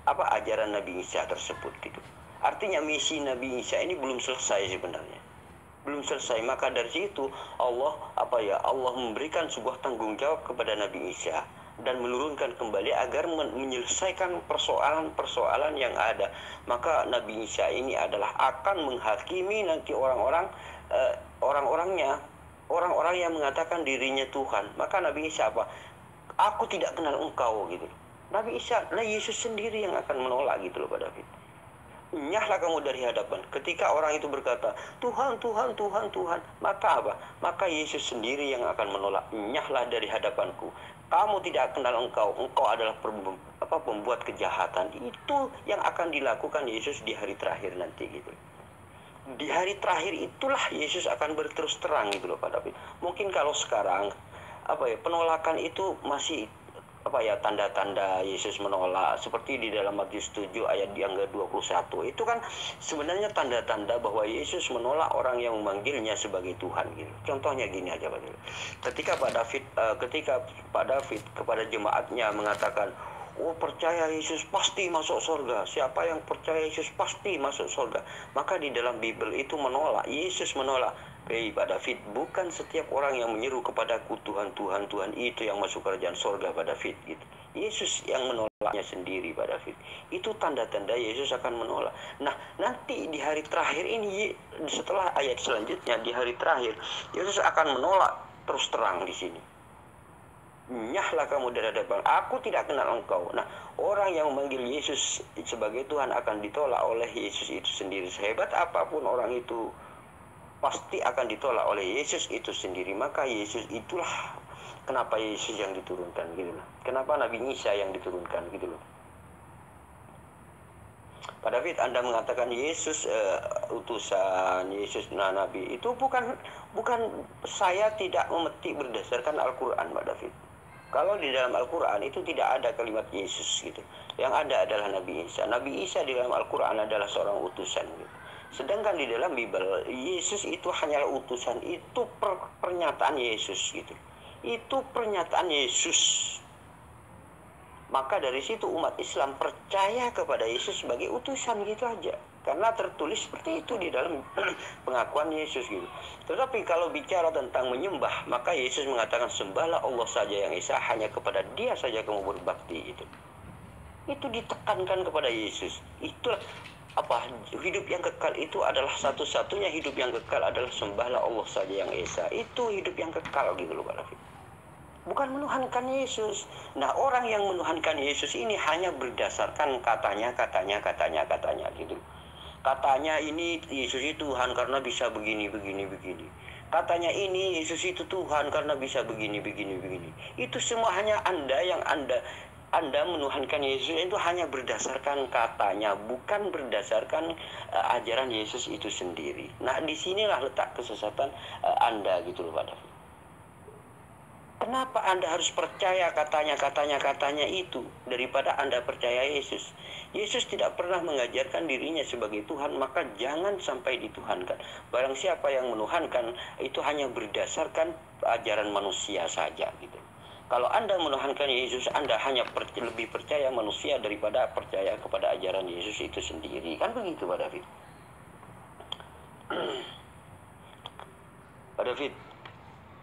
ajaran Nabi Isa tersebut gitu. Artinya misi Nabi Isa ini belum selesai sebenarnya. Belum selesai. Maka dari situ Allah memberikan sebuah tanggung jawab kepada Nabi Isa dan menurunkan kembali agar menyelesaikan persoalan-persoalan yang ada. Maka Nabi Isa ini adalah akan menghakimi nanti orang-orang yang mengatakan dirinya Tuhan. Maka Nabi Isa apa? Aku tidak kenal engkau gitu. Nabi Isa, Yesus sendiri yang akan menolak gitu loh Pak David. Nyahlah kamu dari hadapan. Ketika orang itu berkata, Tuhan, Tuhan, Tuhan, Tuhan, maka apa? Maka Yesus sendiri yang akan menolak. Nyahlah dari hadapanku. Kamu tidak kenal engkau adalah pembuat kejahatan. Itu yang akan dilakukan Yesus di hari terakhir nanti gitu. Di hari terakhir itulah Yesus akan berterus terang gitu loh Pak David. Mungkin kalau sekarang penolakan itu masih tanda-tanda Yesus menolak seperti di dalam Matius 7 ayat yang ke-21 itu kan sebenarnya tanda-tanda bahwa Yesus menolak orang yang memanggilnya sebagai Tuhan gitu. Contohnya gini aja Pak. Ketika Pak David kepada jemaatnya mengatakan, percaya Yesus pasti masuk surga. Siapa yang percaya Yesus pasti masuk surga. Maka di dalam Bible itu menolak. Yesus menolak. Pak David, bukan setiap orang yang menyeru kepadaku Tuhan, Tuhan, Tuhan itu yang masuk kerajaan surga Pak David gitu. Yesus yang menolaknya sendiri Pak David. Itu tanda-tanda Yesus akan menolak. Nah, nanti di hari terakhir ini setelah ayat selanjutnya di hari terakhir Yesus akan menolak terus terang di sini. Nyahlah kamu dari hadapan aku, tidak kenal engkau. Nah, orang yang memanggil Yesus sebagai Tuhan akan ditolak oleh Yesus itu sendiri. Sehebat apapun orang itu pasti akan ditolak oleh Yesus itu sendiri. Maka Yesus itulah kenapa Yesus yang diturunkan gitu loh. Kenapa Nabi Isa yang diturunkan gitu loh. Pak David, Anda mengatakan Yesus utusan, Yesus nabi. Itu bukan saya tidak memetik berdasarkan Al-Qur'an Pak David. Kalau di dalam Al-Qur'an itu tidak ada kalimat Yesus gitu. Yang ada adalah Nabi Isa. Nabi Isa di dalam Al-Qur'an adalah seorang utusan gitu. Sedangkan di dalam Bible Yesus itu hanyalah utusan. Itu pernyataan Yesus gitu. Itu pernyataan Yesus. Maka dari situ umat Islam percaya kepada Yesus sebagai utusan gitu aja. Karena tertulis seperti itu di dalam pengakuan Yesus gitu. Tetapi kalau bicara tentang menyembah, maka Yesus mengatakan sembahlah Allah saja yang esa, hanya kepada Dia saja kamu berbakti itu. Itu ditekankan kepada Yesus. Itulah hidup yang kekal itu adalah satu-satunya hidup yang kekal adalah sembahlah Allah saja yang esa. Itu hidup yang kekal gitu loh Pak David. Bukan menuhankan Yesus. Nah, orang yang menuhankan Yesus ini hanya berdasarkan katanya gitu. Katanya ini Yesus itu Tuhan karena bisa begini. Katanya ini Yesus itu Tuhan karena bisa begini. Itu semua hanya Anda menuhankan Yesus itu hanya berdasarkan katanya, bukan berdasarkan ajaran Yesus itu sendiri. Nah, disinilah letak kesesatan Anda gitu loh Pak David. Kenapa Anda harus percaya katanya itu daripada Anda percaya Yesus? Yesus tidak pernah mengajarkan dirinya sebagai Tuhan, maka jangan sampai dituhankan. Barang siapa yang menuhankan itu hanya berdasarkan ajaran manusia saja gitu. Kalau Anda menuhankan Yesus, Anda hanya lebih percaya manusia daripada percaya kepada ajaran Yesus itu sendiri. Kan begitu Pak David? Pak David,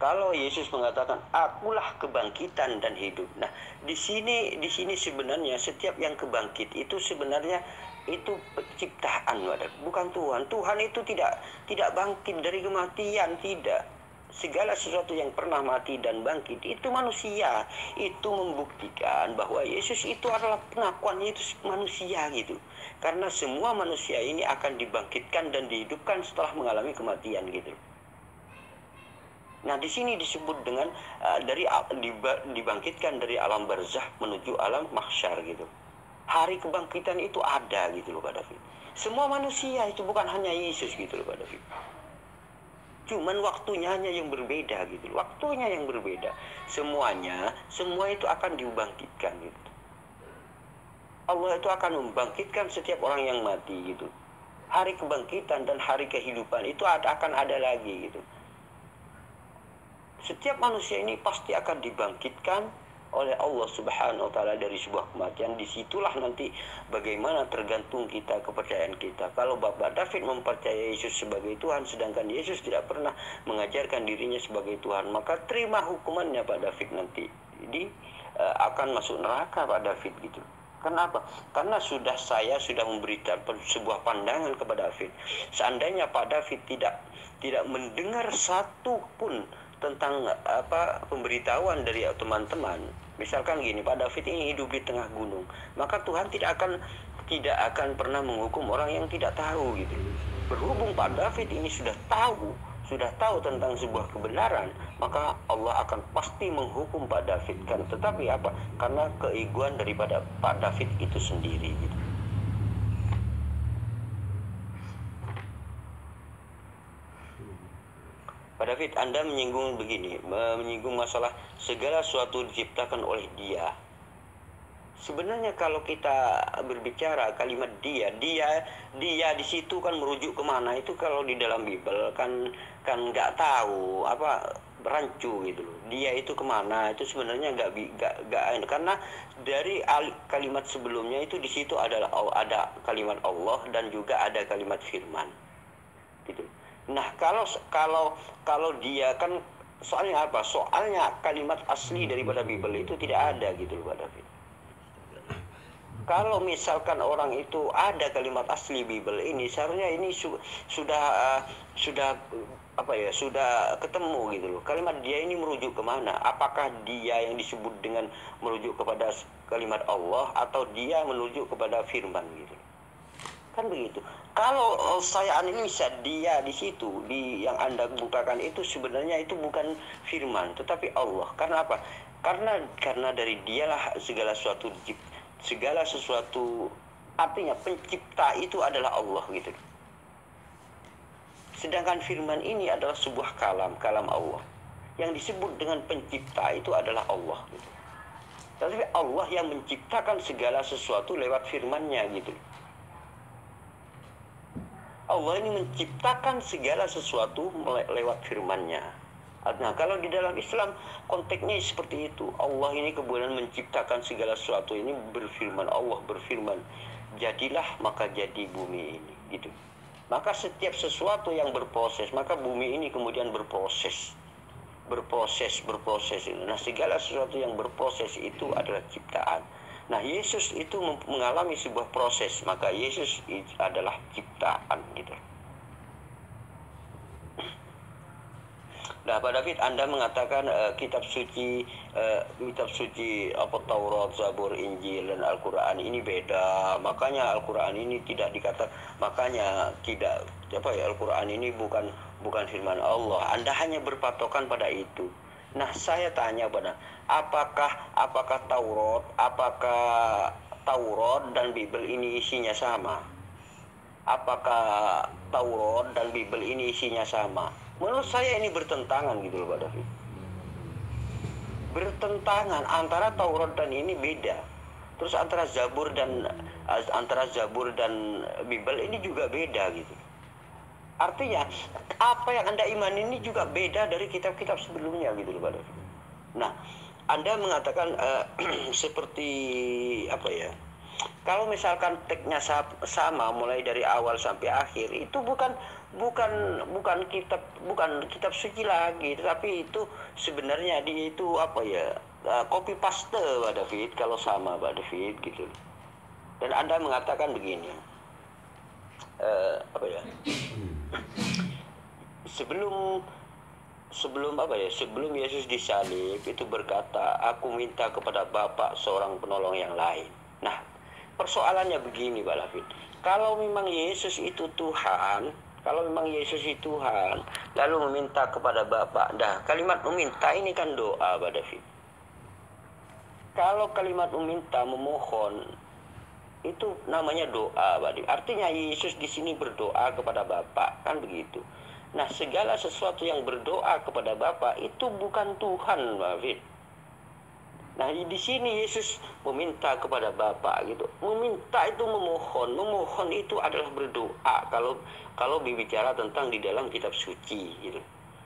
kalau Yesus mengatakan akulah kebangkitan dan hidup. Nah, di sini sebenarnya setiap yang kebangkit itu sebenarnya itu penciptaan, bukan Tuhan. Tuhan itu tidak bangkit dari kematian, tidak. Segala sesuatu yang pernah mati dan bangkit itu manusia. Itu membuktikan bahwa Yesus itu adalah pengakuannya itu manusia gitu. Karena semua manusia ini akan dibangkitkan dan dihidupkan setelah mengalami kematian gitu. Nah, di sini disebut dengan dibangkitkan dari alam barzah menuju alam mahsyar gitu. Hari kebangkitan itu ada gitu loh Pak David. Semua manusia itu, bukan hanya Yesus gitu loh Pak David. Cuman waktunya hanya yang berbeda gitu. Waktunya yang berbeda. Semua itu akan dibangkitkan gitu. Allah itu akan membangkitkan setiap orang yang mati gitu. Hari kebangkitan dan hari kehidupan itu akan ada lagi gitu. Setiap manusia ini pasti akan dibangkitkan oleh Allah Subhanahu wa taala dari sebuah kematian. Disitulah nanti bagaimana tergantung kita, kepercayaan kita. Kalau Bapak David mempercayai Yesus sebagai Tuhan, sedangkan Yesus tidak pernah mengajarkan dirinya sebagai Tuhan, maka terima hukumannya Pak David nanti. Jadi akan masuk neraka Pak David gitu. Kenapa? Karena saya sudah memberikan sebuah pandangan kepada David. Seandainya Pak David tidak mendengar satu pun tentang pemberitahuan dari teman-teman. Misalkan gini, Pak David ini hidup di tengah gunung, maka Tuhan tidak akan pernah menghukum orang yang tidak tahu gitu. Berhubung Pak David ini sudah tahu tentang sebuah kebenaran, maka Allah akan pasti menghukum Pak David kan. Tetapi apa? Karena keegoan daripada Pak David itu sendiri gitu. Pak David, Anda menyinggung masalah segala sesuatu diciptakan oleh Dia. Sebenarnya kalau kita berbicara kalimat dia di situ kan merujuk kemana? Itu kalau di dalam Bible kan nggak tahu berancu gitu loh. Dia itu kemana? Itu sebenarnya nggak karena dari kalimat sebelumnya itu di situ ada kalimat Allah dan juga ada kalimat firman gitu. Nah, kalau dia kan soalnya apa? Soalnya kalimat asli daripada Bible itu tidak ada gitu loh Pak David. Kalau misalkan orang itu ada kalimat asli Bible ini, seharusnya ini sudah ketemu gitu loh. Kalimat dia ini merujuk kemana? Apakah dia yang disebut dengan merujuk kepada kalimat Allah atau dia merujuk kepada firman gitu? Kan begitu. Kalau saya analisa dia di situ, yang Anda bukakan itu sebenarnya itu bukan firman, tetapi Allah. Karena apa? Karena dari dialah segala sesuatu, artinya pencipta itu adalah Allah gitu. Sedangkan firman ini adalah sebuah kalam Allah. Yang disebut dengan pencipta itu adalah Allah gitu. Tapi Allah yang menciptakan segala sesuatu lewat firman-Nya gitu. Allah ini menciptakan segala sesuatu lewat firman-Nya. Nah, kalau di dalam Islam konteksnya seperti itu. Allah ini kemudian menciptakan segala sesuatu ini berfirman. Allah berfirman, jadilah maka jadi bumi ini gitu. Maka setiap sesuatu yang berproses, maka bumi ini kemudian berproses. Nah, segala sesuatu yang berproses itu adalah ciptaan. Nah, Yesus itu mengalami sebuah proses, maka Yesus adalah ciptaan gitu. Nah, Pak David, Anda mengatakan kitab suci Taurat, Zabur, Injil dan Al-Qur'an ini beda. Makanya Al-Qur'an ini Al-Qur'an ini bukan firman Allah. Anda hanya berpatokan pada itu. Nah, saya tanya apakah Taurat dan Bible ini isinya sama? Apakah Taurat dan Bible ini isinya sama? Menurut saya ini bertentangan gitu loh Pak David. Bertentangan antara Taurat dan ini beda. Terus antara Zabur dan Bible ini juga beda gitu. Artinya apa yang Anda imani ini juga beda dari kitab-kitab sebelumnya gitu loh Pak David. Nah, Anda mengatakan seperti apa ya? Kalau misalkan teksnya sama mulai dari awal sampai akhir, itu bukan kitab suci lagi, tetapi itu sebenarnya dia itu copy paste Pak David kalau sama Pak David gitu. Dan Anda mengatakan begini, sebelum Yesus disalib itu berkata, aku minta kepada Bapa seorang penolong yang lain. Nah, persoalannya begini Pak David, kalau memang Yesus itu Tuhan, Kalau memang Yesus itu Tuhan, lalu meminta kepada Bapa. Dah, kalimat meminta ini kan doa, Pak David. Kalau kalimat meminta, memohon, itu namanya doa, Pak David. Artinya Yesus di sini berdoa kepada Bapa, kan begitu. Nah, segala sesuatu yang berdoa kepada Bapa itu bukan Tuhan, Pak David. Nah, di sini Yesus meminta kepada Bapa gitu. Meminta itu memohon. Memohon itu adalah berdoa. Kalau berbicara tentang di dalam kitab suci gitu.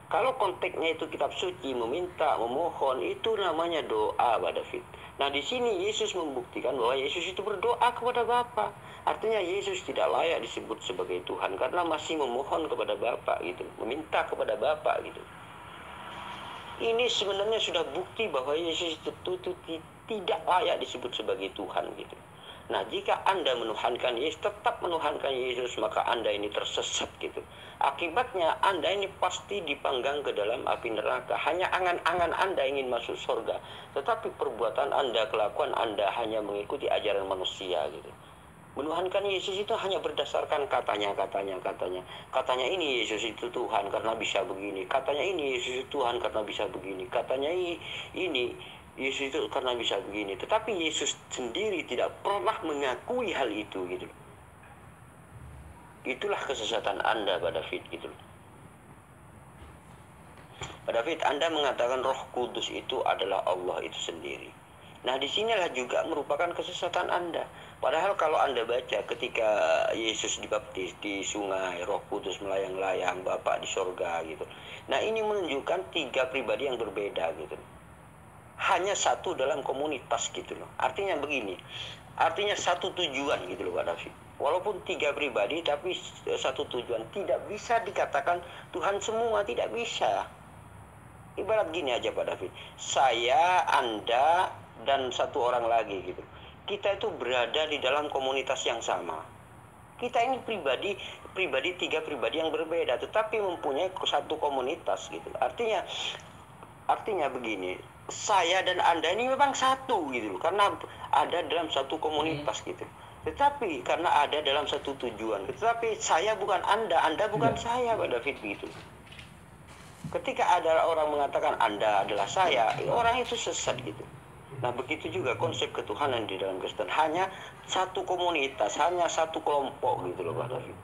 Kalau konteksnya itu kitab suci, meminta, memohon, itu namanya doa, Pak David. Nah, di sini Yesus membuktikan bahwa Yesus itu berdoa kepada Bapa. Artinya Yesus tidak layak disebut sebagai Tuhan karena masih memohon kepada Bapa gitu, meminta kepada Bapa gitu. Ini sebenarnya sudah bukti bahwa Yesus itu tidak layak disebut sebagai Tuhan gitu. Nah, jika Anda menuhankan Yesus, tetap menuhankan Yesus, maka Anda ini tersesat gitu. Akibatnya Anda ini pasti dipanggang ke dalam api neraka. Hanya angan-angan Anda ingin masuk surga, tetapi perbuatan Anda, kelakuan Anda hanya mengikuti ajaran manusia gitu. Menuhankan Yesus itu hanya berdasarkan katanya. Katanya ini Yesus itu Tuhan karena bisa begini. Katanya ini Yesus itu Tuhan karena bisa begini. Katanya ini Yesus itu karena bisa begini. Tetapi Yesus sendiri tidak pernah mengakui hal itu gitu. Itulah kesesatan Anda, Pak David gitu. Pak David, Anda mengatakan Roh Kudus itu adalah Allah itu sendiri. Nah, disinilah juga merupakan kesesatan Anda. Padahal kalau Anda baca ketika Yesus dibaptis di sungai, Roh Kudus melayang-layang, Bapa di sorga gitu. Nah, ini menunjukkan 3 pribadi yang berbeda gitu. Hanya satu dalam komunitas gitu loh. Artinya begini, artinya satu tujuan gitu loh, Pak David. Walaupun 3 pribadi tapi satu tujuan. Tidak bisa dikatakan Tuhan semua, tidak bisa. Ibarat gini aja, Pak David. Saya, Anda, dan satu orang lagi gitu. Kita itu berada di dalam komunitas yang sama. Kita ini pribadi 3 pribadi yang berbeda, tetapi mempunyai satu komunitas gitu. Artinya begini, saya dan Anda ini memang satu gitu, karena ada dalam satu komunitas gitu. Tetapi karena ada dalam satu tujuan. Tetapi saya bukan Anda bukan saya, Pak David gitu. Ketika ada orang mengatakan Anda adalah saya, orang itu sesat gitu. Nah, begitu juga konsep ketuhanan di dalam Kristen. Hanya satu komunitas, hanya satu kelompok gitu loh, Pak David.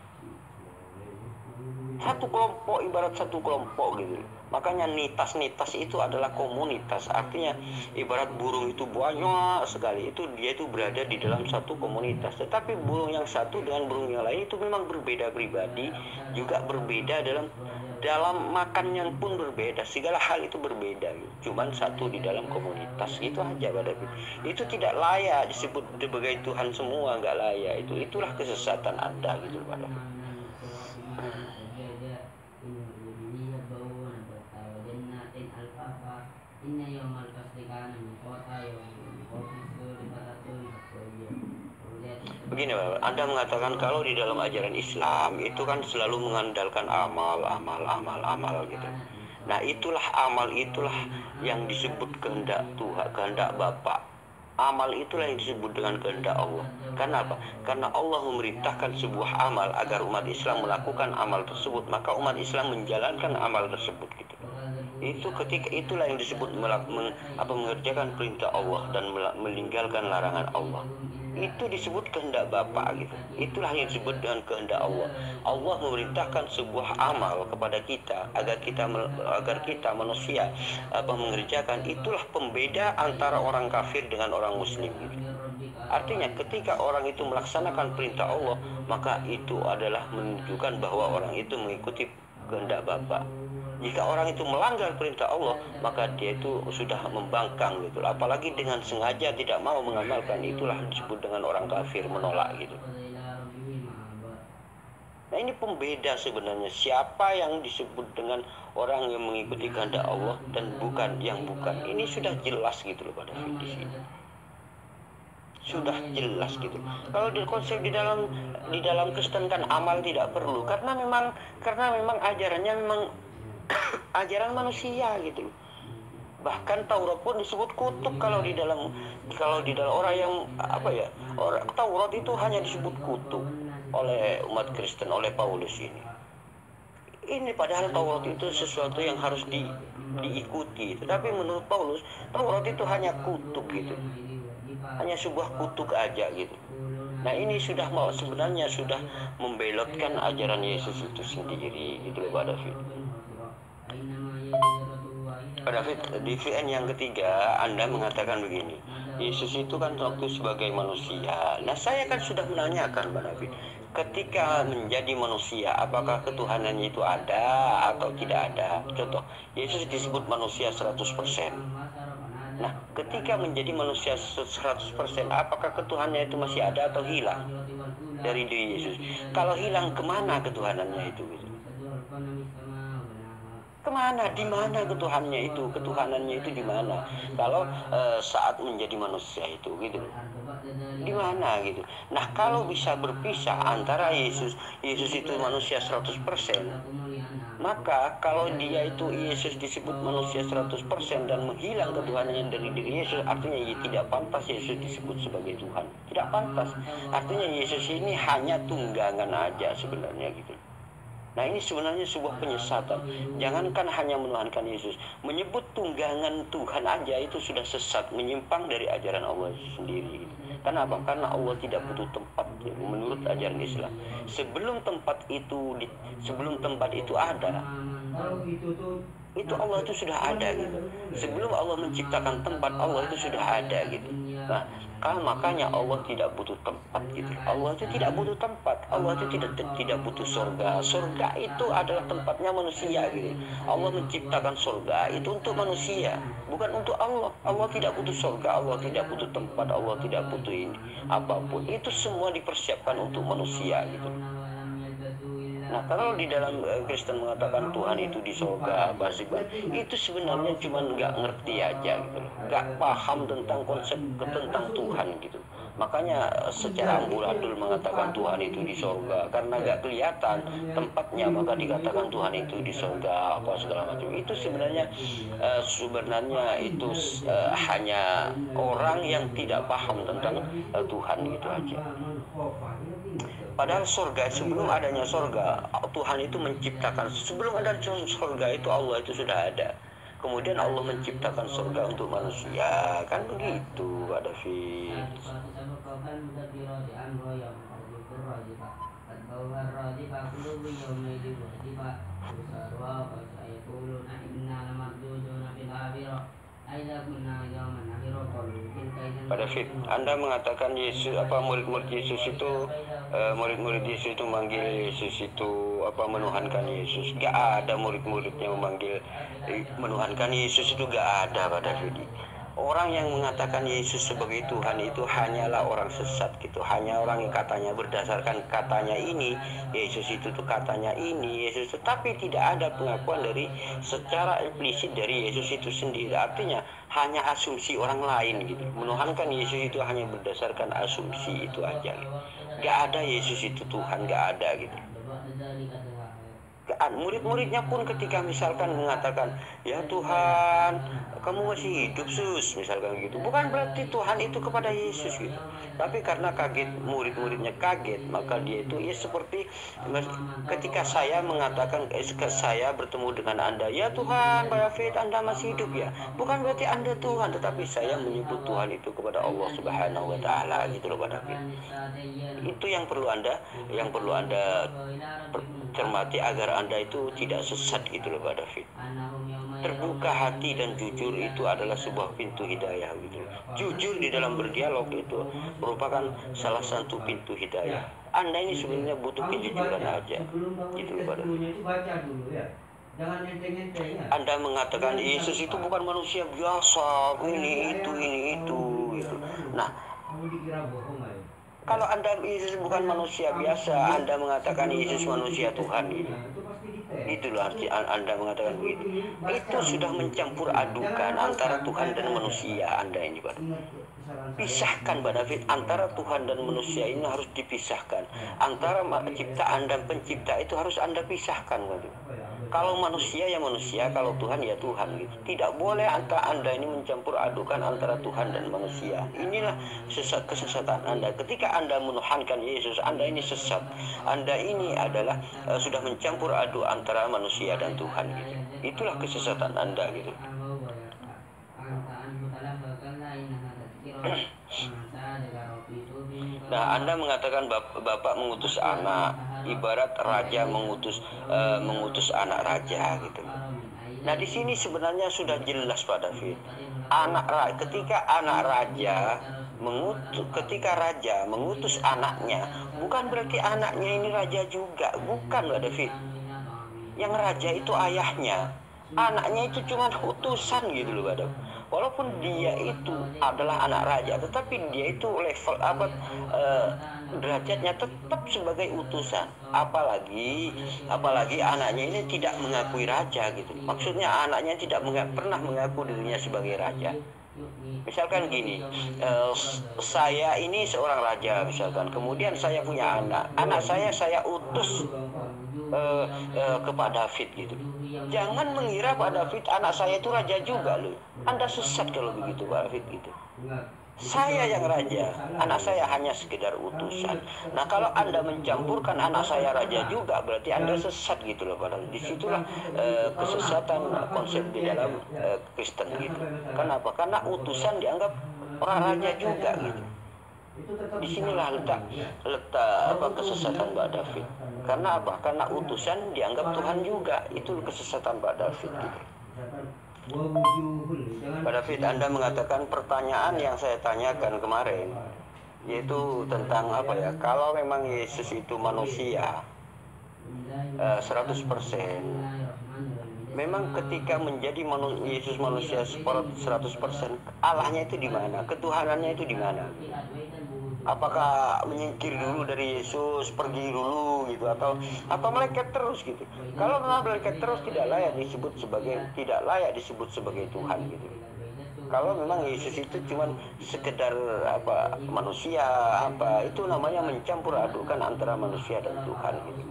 Satu kelompok, ibarat satu kelompok gitu. Makanya nitas itu adalah komunitas. Artinya ibarat burung itu banyak sekali. Dia itu berada di dalam satu komunitas. Tetapi burung yang satu dengan burung yang lain itu memang berbeda pribadi, juga berbeda dalam makannya pun berbeda. Segala hal itu berbeda. Cuman satu di dalam komunitas. Itu aja, Pak David. Itu tidak layak disebut sebagai Tuhan semua, nggak layak. Itulah kesesatan Anda gitu, Pak David. Begini, Bapak, Anda mengatakan kalau di dalam ajaran Islam itu kan selalu mengandalkan amal gitu. Nah, itulah amal itulah yang disebut kehendak Tuhan, kehendak Bapa. Amal itulah yang disebut dengan kehendak Allah. Karena apa? Karena Allah memerintahkan sebuah amal agar umat Islam melakukan amal tersebut, maka umat Islam menjalankan amal tersebut gitu. Itu ketika itulah yang disebut mengerjakan perintah Allah dan meninggalkan larangan Allah. Itu disebut kehendak Bapa gitu. Itulah yang disebut dengan kehendak Allah. Allah memerintahkan sebuah amal kepada kita agar kita manusia mengerjakan. Itulah pembeda antara orang kafir dengan orang muslim gitu. Artinya ketika orang itu melaksanakan perintah Allah, maka itu adalah menunjukkan bahwa orang itu mengikuti kehendak Bapa. Jika orang itu melanggar perintah Allah, maka dia itu sudah membangkang gitu. Apalagi dengan sengaja tidak mau mengamalkan, itulah disebut dengan orang kafir, menolak gitu. Nah, ini pembeda sebenarnya siapa yang disebut dengan orang yang mengikuti kehendak Allah dan bukan yang bukan. Ini sudah jelas gitu loh pada di sini. Sudah jelas gitu. Kalau di konsep di dalam Kristen kan amal tidak perlu karena memang ajarannya memang ajaran manusia gitu. Bahkan Taurat pun disebut kutub kalau di dalam orang yang orang Taurat itu hanya disebut kutub oleh umat Kristen, oleh Paulus ini. Ini padahal Taurat itu sesuatu yang harus diikuti. Tetapi menurut Paulus, Taurat itu hanya kutuk gitu. Hanya sebuah kutuk aja gitu. Nah ini sebenarnya sudah membelotkan ajaran Yesus itu sendiri gitu loh Pak David. Pak David, di VN yang ketiga Anda mengatakan begini, Yesus itu kan waktu sebagai manusia. Nah saya kan sudah menanyakan Pak David, ketika menjadi manusia apakah ketuhanannya itu ada atau tidak ada? Contoh, Yesus disebut manusia 100%. Nah ketika menjadi manusia 100%, apakah ketuhanannya itu masih ada atau hilang dari diri Yesus? Kalau hilang, kemana ketuhanannya itu gitu? Kemana, di mana ketuhanannya itu di mana? Kalau saat menjadi manusia itu gitu, di mana gitu. Nah kalau bisa berpisah antara Yesus itu manusia 100%, maka kalau dia itu Yesus disebut manusia 100% dan menghilang ketuhanannya dari diri Yesus, artinya tidak pantas Yesus disebut sebagai Tuhan. Tidak pantas. Artinya Yesus ini hanya tunggangan aja sebenarnya gitu. Nah ini sebenarnya sebuah penyesatan. Jangankan hanya menuhankan Yesus, menyebut tunggangan Tuhan aja itu sudah sesat, menyimpang dari ajaran Allah sendiri. Kenapa? Karena Allah tidak butuh tempat ya, menurut ajaran Islam. Sebelum tempat itu ada, itu Allah itu sudah ada gitu. Sebelum Allah menciptakan tempat, Allah itu sudah ada gitu. Nah makanya Allah tidak butuh tempat gitu. Allah itu tidak butuh tempat. Allah itu tidak butuh surga. Surga itu adalah tempatnya manusia gitu. Allah menciptakan surga itu untuk manusia, bukan untuk Allah. Allah tidak butuh surga, Allah tidak butuh tempat, Allah tidak butuh ini apapun. Itu semua dipersiapkan untuk manusia gitu. Nah kalau di dalam Kristen mengatakan Tuhan itu di surga, itu sebenarnya cuma nggak ngerti aja gitu, nggak paham tentang konsep tentang Tuhan gitu. Makanya secara amburadul mengatakan Tuhan itu di surga, karena nggak kelihatan tempatnya maka dikatakan Tuhan itu di surga apa segala macam. Itu sebenarnya itu hanya orang yang tidak paham tentang Tuhan gitu aja. Padahal surga, sebelum adanya surga, Tuhan itu menciptakan. Sebelum ada surga itu Allah itu sudah ada. Kemudian Allah menciptakan surga untuk manusia. Kan begitu Pak David. Pak David, Anda mengatakan Yesus murid-murid Yesus itu memanggil Yesus itu menuhankan Yesus. Gak ada murid-muridnya menuhankan Yesus itu, gak ada Pak David. Orang yang mengatakan Yesus sebagai Tuhan itu hanyalah orang sesat gitu. Hanya orang yang katanya berdasarkan katanya ini, Yesus itu tuh katanya ini, Yesus itu, tapi tidak ada pengakuan dari secara implisit dari Yesus itu sendiri. Artinya hanya asumsi orang lain gitu. Menuhankan Yesus itu hanya berdasarkan asumsi itu aja gitu. Gak ada Yesus itu Tuhan, gak ada gitu. Murid-muridnya pun ketika misalkan mengatakan, ya Tuhan kamu masih hidup sus, misalkan gitu, bukan berarti Tuhan itu kepada Yesus gitu. Tapi karena kaget, murid-muridnya kaget, maka dia itu ya seperti ketika saya mengatakan saya bertemu dengan Anda, ya Tuhan Pak David Anda masih hidup ya, bukan berarti Anda Tuhan, tetapi saya menyebut Tuhan itu kepada Allah Subhanahu wa Ta'ala gitu loh Pak David. Itu yang perlu Anda cermati agar Anda itu tidak sesat gitu loh Pak David. Terbuka hati dan jujur itu adalah sebuah pintu hidayah gitu. Jujur di dalam berdialog itu merupakan salah satu pintu hidayah. Anda ini sebenarnya butuh kejujuran aja gitu loh Pak David. Anda mengatakan Yesus itu bukan manusia biasa, ini itu gitu. Nah, kalau Anda Yesus bukan manusia biasa, Anda mengatakan Yesus manusia Tuhan gitu. Itulah arti Anda mengatakan begitu. Itu sudah mencampur adukan antara Tuhan dan manusia Anda ini Pak. Pisahkan Pak David, antara Tuhan dan manusia ini harus dipisahkan. Antara ciptaan dan pencipta itu harus Anda pisahkan Pak. Kalau manusia ya manusia, kalau Tuhan ya Tuhan gitu. Tidak boleh Anda ini mencampur adukan antara Tuhan dan manusia. Inilah kesesatan Anda. Ketika Anda menuhankan Yesus, Anda ini sesat. Anda ini adalah sudah mencampur aduk antara manusia dan Tuhan gitu. Itulah kesesatan Anda gitu. Nah, Anda mengatakan Bapak mengutus anak, ibarat raja mengutus anak raja gitu. Nah, di sini sebenarnya sudah jelas Pak David. Ketika raja mengutus anaknya, bukan berarti anaknya ini raja juga, bukan Pak David. Yang raja itu ayahnya, anaknya itu cuma utusan gitu loh Pak David. Walaupun dia itu adalah anak raja, tetapi dia itu level derajatnya tetap sebagai utusan. Apalagi anaknya ini tidak mengakui raja gitu. Maksudnya anaknya tidak pernah mengaku dirinya sebagai raja. Misalkan gini, saya ini seorang raja misalkan, kemudian saya punya anak saya utus kepada David gitu. Jangan mengira Pak David anak saya itu raja juga loh. Anda sesat kalau begitu Pak David gitu. Saya yang raja, anak saya hanya sekedar utusan. Nah, kalau Anda mencampurkan anak saya raja juga, berarti Anda sesat gitu loh Pak David. Disitulah kesesatan konsep di dalam Kristen gitu. Kenapa? Karena utusan dianggap orang raja juga gitu. Disinilah letak kesesatan Pak David. Karena apa? Karena utusan dianggap Tuhan juga. Itu kesesatan Pak David gitu. Pak David, Anda mengatakan pertanyaan yang saya tanyakan kemarin, yaitu tentang apa ya? Kalau memang Yesus itu manusia 100%, memang ketika menjadi Yesus manusia 100%, Allahnya itu di mana? Ketuhanannya itu di mana? Apakah menyingkir dulu dari Yesus, pergi dulu gitu, atau malaikat terus gitu? Kalau memang malaikat terus tidak layak disebut sebagai Tuhan gitu. Kalau memang Yesus itu cuma sekedar manusia, itu namanya mencampur adukan antara manusia dan Tuhan gitu.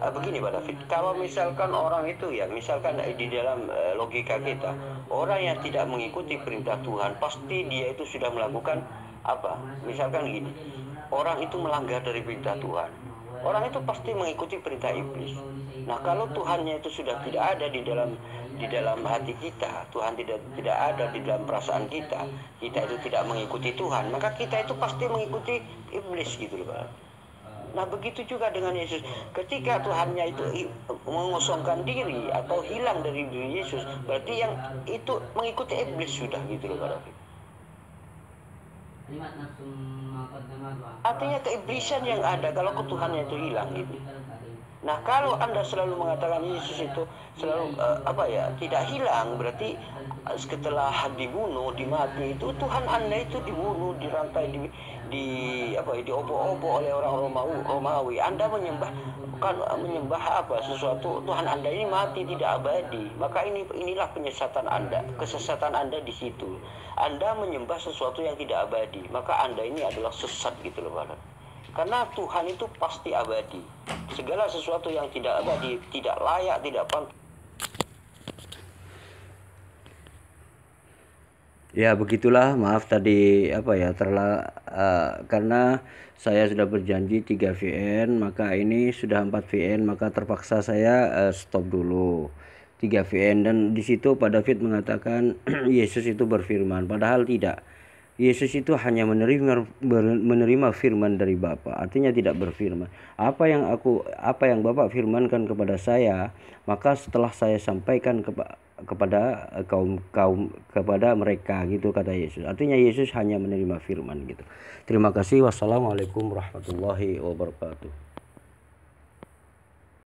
Begini Pak David, kalau misalkan orang itu ya, misalkan di dalam logika kita, orang yang tidak mengikuti perintah Tuhan, pasti dia itu sudah melakukan misalkan gini, orang itu melanggar dari perintah Tuhan, orang itu pasti mengikuti perintah iblis. Nah, kalau Tuhannya itu sudah tidak ada di dalam hati kita, Tuhan tidak ada di dalam perasaan kita itu tidak mengikuti Tuhan, maka kita itu pasti mengikuti iblis gitu loh Pak. Nah, begitu juga dengan Yesus. Ketika Tuhannya itu mengosongkan diri atau hilang dari diri Yesus, berarti yang itu mengikuti iblis sudah gitu loh Pak David. Artinya keiblisan yang ada kalau Tuhannya itu hilang gitu. Nah, kalau Anda selalu mengatakan Yesus itu selalu tidak hilang, berarti setelah dibunuh, dimati itu Tuhan Anda itu dibunuh, dirantai, diobok-obok oleh orang Romawi. Anda menyembah sesuatu, Tuhan Anda ini mati, tidak abadi. Maka inilah penyesatan Anda, kesesatan Anda di situ. Anda menyembah sesuatu yang tidak abadi, maka Anda ini adalah sesat gitu loh Pak. Karena Tuhan itu pasti abadi. Segala sesuatu yang tidak abadi, tidak layak, tidak pantas. Ya begitulah, maaf tadi karena saya sudah berjanji 3 VN, maka ini sudah 4 VN, maka terpaksa saya stop dulu 3 VN. Dan di situ Pak David mengatakan Yesus itu berfirman, padahal tidak. Yesus itu hanya menerima firman dari Bapa, artinya tidak berfirman. Apa yang Bapak firmankan kepada saya, maka setelah saya sampaikan kepada kepada mereka gitu, kata Yesus. Artinya Yesus hanya menerima firman gitu. Terima kasih. Wassalamualaikum warahmatullahi wabarakatuh.